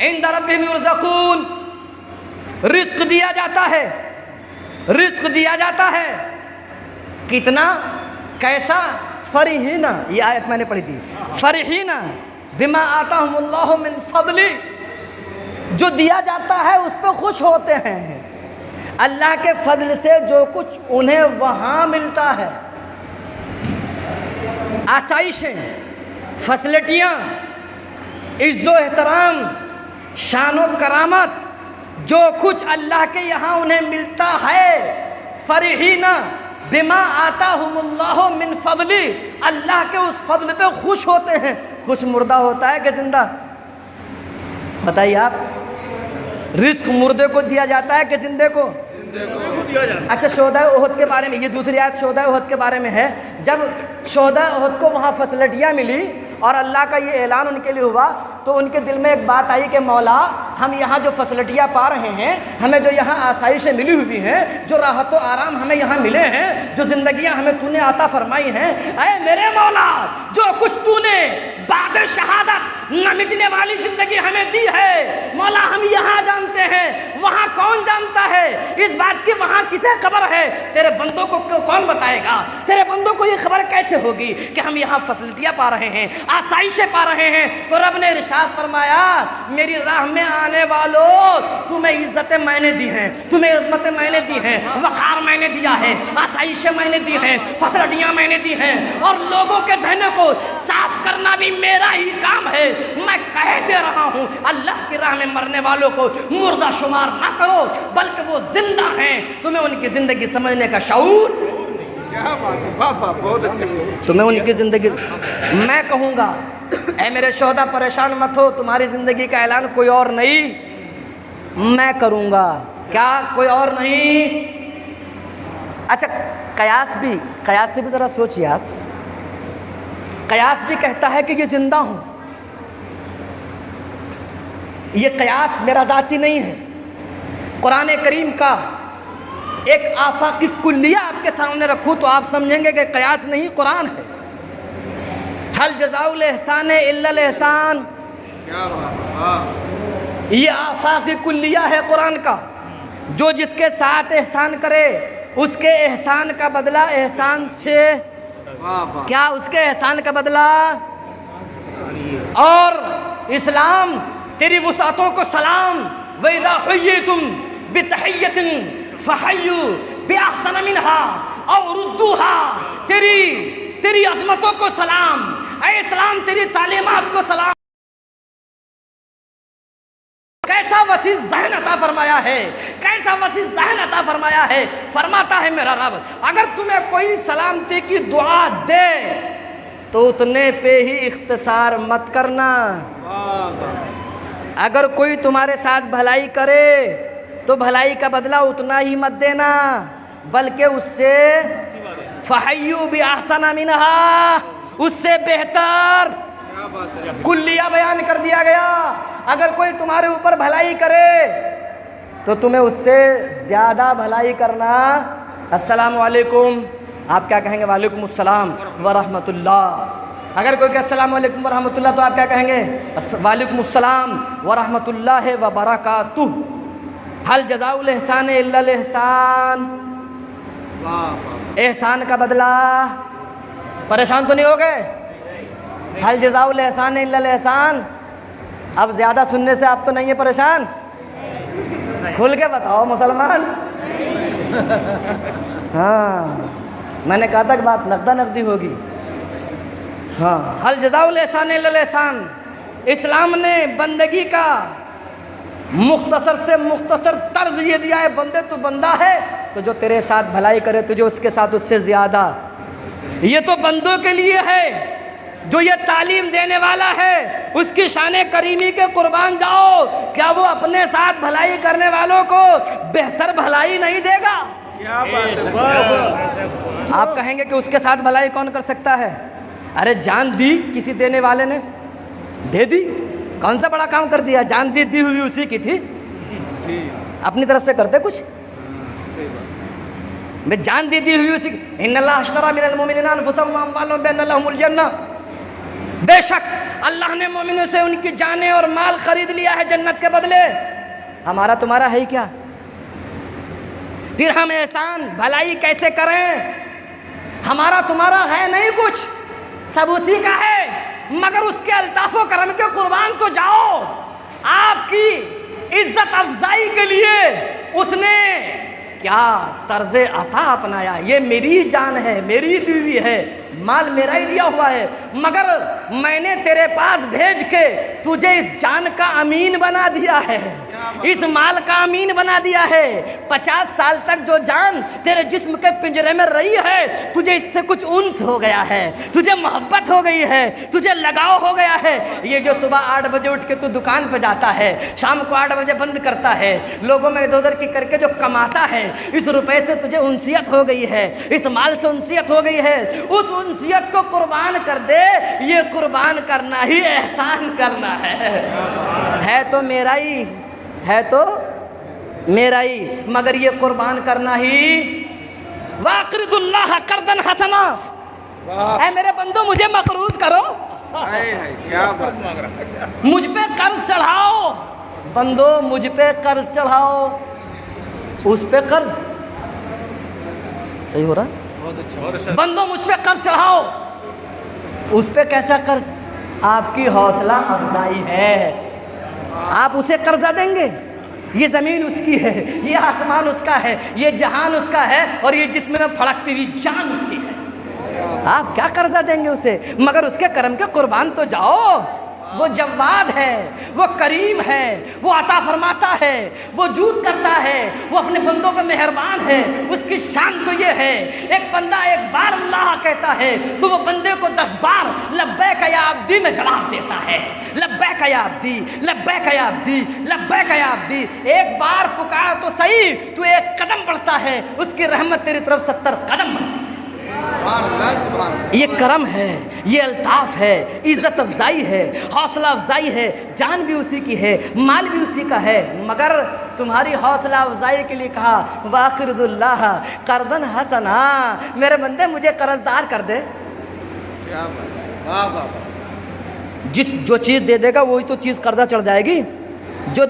عند ربہم یرزقون، رزق دیا جاتا ہے، رزق دیا جاتا ہے۔ کتنا، کیسا؟ فرحین، یہ آیت میں نے پڑھی تھی، فرحین بما آتاہم اللہ من فضل، جو دیا جاتا ہے اس پہ خوش ہوتے ہیں۔ اللہ کے فضل سے جو کچھ انہیں وہاں ملتا ہے، آسائشیں، فیسلٹیاں، عز و احترام، شان و کرامت، جو کچھ اللہ کے یہاں انہیں ملتا ہے، فرحین بما آتاہم اللہ من فضل، اللہ کے اس فضل پہ خوش ہوتے ہیں۔ خوش مردہ ہوتا ہے کہ زندہ؟ بتائیے آپ، رزق مردے کو دیا جاتا ہے کہ زندے کو؟ اچھا شہدائے احد کے بارے میں، یہ دوسری آیت شہدائے احد کے بارے میں ہے۔ جب شہدائے احد کو وہاں فیسلٹیاں ملی اور اللہ کا یہ اعلان ان کے لیے ہوا تو ان کے دل میں ایک بات آئی کہ مولا ہم یہاں جو فیسلٹیاں پا رہے ہیں، ہمیں جو یہاں آسائشیں ملی ہوئی ہیں، جو راحت و آرام ہمیں یہاں ملے ہیں، جو زندگیاں ہمیں تو نے عطا فرمائی ہیں، اے میرے مولا جو کچھ تو نے بعد شہادت نہ مٹنے والی زندگی ہمیں دی ہے، مولا ہم یہاں جانتے ہیں، وہاں کون جانتا ہے اس بات کی وہاں کسے خبر ہے؟ تیرے بندوں کو کون بتائے گا؟ تیرے بندوں کو یہ خبر کیسے ہوگی کہ ہم یہاں فیسلٹیاں پا رہے ہیں، آسائشیں پا رہے ہیں؟ تو رب نے ارشاد فرمایا میری راہ میں آنے والوں، تمہیں عزتیں میں نے دی ہیں، تمہیں عظمتیں میں نے دی ہیں، وقار میں نے دیا ہے، آسائشیں میں نے دی ہیں، فیسلٹیاں میں نے دی ہیں، اور لوگوں کے ذہنوں کو صاف کرنا بھی میرا ہی کام ہے۔ میں کہہ دے رہا ہوں اللہ کی راہ میں مرنے والوں کو مردہ شمار نہ کرو بلکہ وہ زندہ ہیں۔ تمہیں ان کی زندگی سمجھنے کا شعور، کیا بات ہے، واہ واہ، بہت اچھے۔ تمہیں ان کی زندگی، میں کہوں گا اے میرے شہداء پریشان مت ہو، تمہاری زندگی کا اعلان کوئی اور نہیں، میں کروں گا۔ کیا؟ کوئی اور نہیں، اچھا قیاس سے بھی ذرا سوچیے آپ، قیاس بھی کہتا ہے کہ یہ زندہ ہوں، یہ قیاس میرا ذاتی نہیں ہے، قرآن کریم کا ایک آفاقی کلیہ آپ کے سامنے رکھوں تو آپ سمجھیں گے کہ قیاس نہیں قرآن ہے۔ حل جزاء الاحسان الا الاحسان، کیا بات، یہ آفاقی کلیہ ہے قرآن کا، جو جس کے ساتھ احسان کرے اس کے احسان کا بدلہ احسان سے، واہ واہ، کیا اس کے احسان کا بدلہ، اور اسلام تیری وسعتوں کو سلام، وَإِذَا حُيِّيتُم بِتَحِيَّةٍ فَحَيُّوا بِأَحْسَنَ مِنْهَا أَوْ رُدُّوهَا، تیری عظمتوں کو سلام، اے اسلام تیری تعلیمات کو سلام۔ کیسا وسیع ذہن عطا فرمایا ہے، کیسا وسیع ذہن عطا فرمایا ہے۔ فرماتا ہے میرا رب اگر تمہیں کوئی سلامتی کی دعا دے تو اتنے پہ ہی اختصار مت کرنا، اگر کوئی تمہارے ساتھ بھلائی کرے تو بھلائی کا بدلہ اتنا ہی مت دینا، بلکہ اس سے فَحَيُّوا بِأَحْسَنَ مِنْهَا، اس سے بہتر کلیہ بیان کر دیا گیا۔ اگر کوئی تمہارے اوپر بھلائی کرے تو تمہیں اس سے زیادہ بھلائی کرنا۔ السلام علیکم، آپ کیا کہیں گے؟ وعلیکم السلام ورحمۃ اللہ۔ اگر کوئی کہ السلام علیکم ورحمۃ اللہ تو آپ کیا کہیں گے؟ وعلیکم السلام ورحمۃ اللہ وبرکاتہ۔ حل جزاء الاحسان الا الاحسان، احسان کا بدلہ۔ پریشان تو نہیں ہو گئے؟ حل جزاء الاحسان الا الاحسان، اب زیادہ سننے سے آپ تو نہیں ہیں پریشان؟ کھل کے بتاؤ مسلمان۔ ہاں میں نے کہا تھا کہ بات نقدہ نقدی ہوگی۔ ہاں حل جزاء الاحسان الا الاحسان، اسلام نے بندگی کا مختصر سے مختصر طرز یہ دیا ہے، بندے تو بندہ ہے تو جو تیرے ساتھ بھلائی کرے تجھے اس کے ساتھ اس سے زیادہ، یہ تو بندوں کے لیے ہے۔ جو یہ تعلیم دینے والا ہے اس کی شان کریمی کے قربان جاؤ، کیا وہ اپنے ساتھ بھلائی کرنے والوں کو بہتر بھلائی نہیں دے گا؟ کیا بات ہے، آپ کہیں گے کہ اس کے ساتھ بھلائی کون کر سکتا ہے؟ ارے جان دی کسی دینے والے نے، دے دی، کون سا بڑا کام کر دیا؟ جان دی ہوئی اسی کی تھی، اپنی طرف سے کرتے کچھ؟ میں جان دی ہوئی اسی کی۔ ان اللہ اشتری من المؤمنین انفسهم واموالهم بان لهم الجنہ، بے شک اللہ نے مومنوں سے ان کی جانیں اور مال خرید لیا ہے جنت کے بدلے۔ ہمارا تمہارا ہے ہی کیا؟ پھر ہم احسان بھلائی کیسے کریں؟ ہمارا تمہارا ہے نہیں کچھ، سب اسی کا ہے، مگر اس کے الطاف و کرم کے قربان تو جاؤ۔ آپ کی عزت افزائی کے لیے اس نے کیا طرز عطا اپنایا؟ یہ میری جان ہے، میری دی ہوئی ہے، مال میرا ہی دیا ہوا ہے، مگر میں نے تیرے پاس بھیج کے تجھے اس جان کا امین بنا دیا ہے، اس مال کا امین بنا دیا ہے۔ 50 سال تک جو جان تیرے جسم کے پنجرے میں رہی ہے، تجھے اس سے کچھ انس ہو گیا ہے، تجھے محبت ہو گئی ہے، تجھے لگاؤ ہو گیا ہے۔ یہ جو صبح 8 بجے اٹھ کے تو دکان پہ جاتا ہے، شام کو 8 بجے بند کرتا ہے، لوگوں میں ادھر ادھر کی کر کے جو کماتا ہے، اس روپے سے تجھے انسیت ہو گئی ہے، اس مال سے انسیت ہو گئی ہے، اس انسیت کو قربان کر دے۔ یہ قربان کرنا ہی احسان کرنا ہے تو میرا ہی ہے، تو میرا ہی، مگر یہ قربان کرنا ہی۔ وَأَقْرِضُوا اللَّهَ قَرْضًا حَسَنًا، اے میرے بندو مجھے مقروض کرو، کیا بات، مجھ پہ قرض چڑھاؤ، بندو مجھ پہ قرض چڑھاؤ، اس پہ قرض صحیح ہو رہا؟ بندو مجھ پہ قرض چڑھاؤ، اس پہ کیسا قرض؟ آپ کی حوصلہ افزائی ہے، آپ اسے قرضہ دیں گے؟ یہ زمین اس کی ہے، یہ آسمان اس کا ہے، یہ جہان اس کا ہے، اور یہ جسم میں پھڑکتی ہوئی جان اس کی ہے، آپ کیا قرضہ دیں گے اسے؟ مگر اس کے کرم کے قربان تو جاؤ۔ وہ جواد ہے، وہ کریم ہے، وہ عطا فرماتا ہے، وہ جود کرتا ہے، وہ اپنے بندوں پہ مہربان ہے، اس کی شان تو یہ ہے، ایک بندہ ایک بار اللہ کہتا ہے تو وہ بندے کو 10 بار لبیک یا عبدی میں جواب دیتا ہے، لبیک لبیک یا عبدی، لبیک یا عبدی، لبیک یا عبدی۔ ایک بار پکار تو صحیح، تو ایک قدم بڑھتا ہے، اس کی رحمت تیری طرف 70 قدم بڑھتی ہے۔ سبحان اللہ سبحان اللہ۔ یہ کرم ہے، یہ الطاف ہے، عزت افزائی ہے، حوصلہ افزائی ہے، جان بھی اسی کی ہے، مال بھی اسی کا ہے، مگر تمہاری حوصلہ افزائی کے لیے کہا وَأَقْرِضُ اللَّهَ قَرْضًا حَسَنًا، میرے بندے مجھے قرض دار کر دے۔ کیا بات ہے، واہ واہ واہ۔ جو چیز دے دے گا وہی تو چیز قرضہ چڑھ جائے گی، جو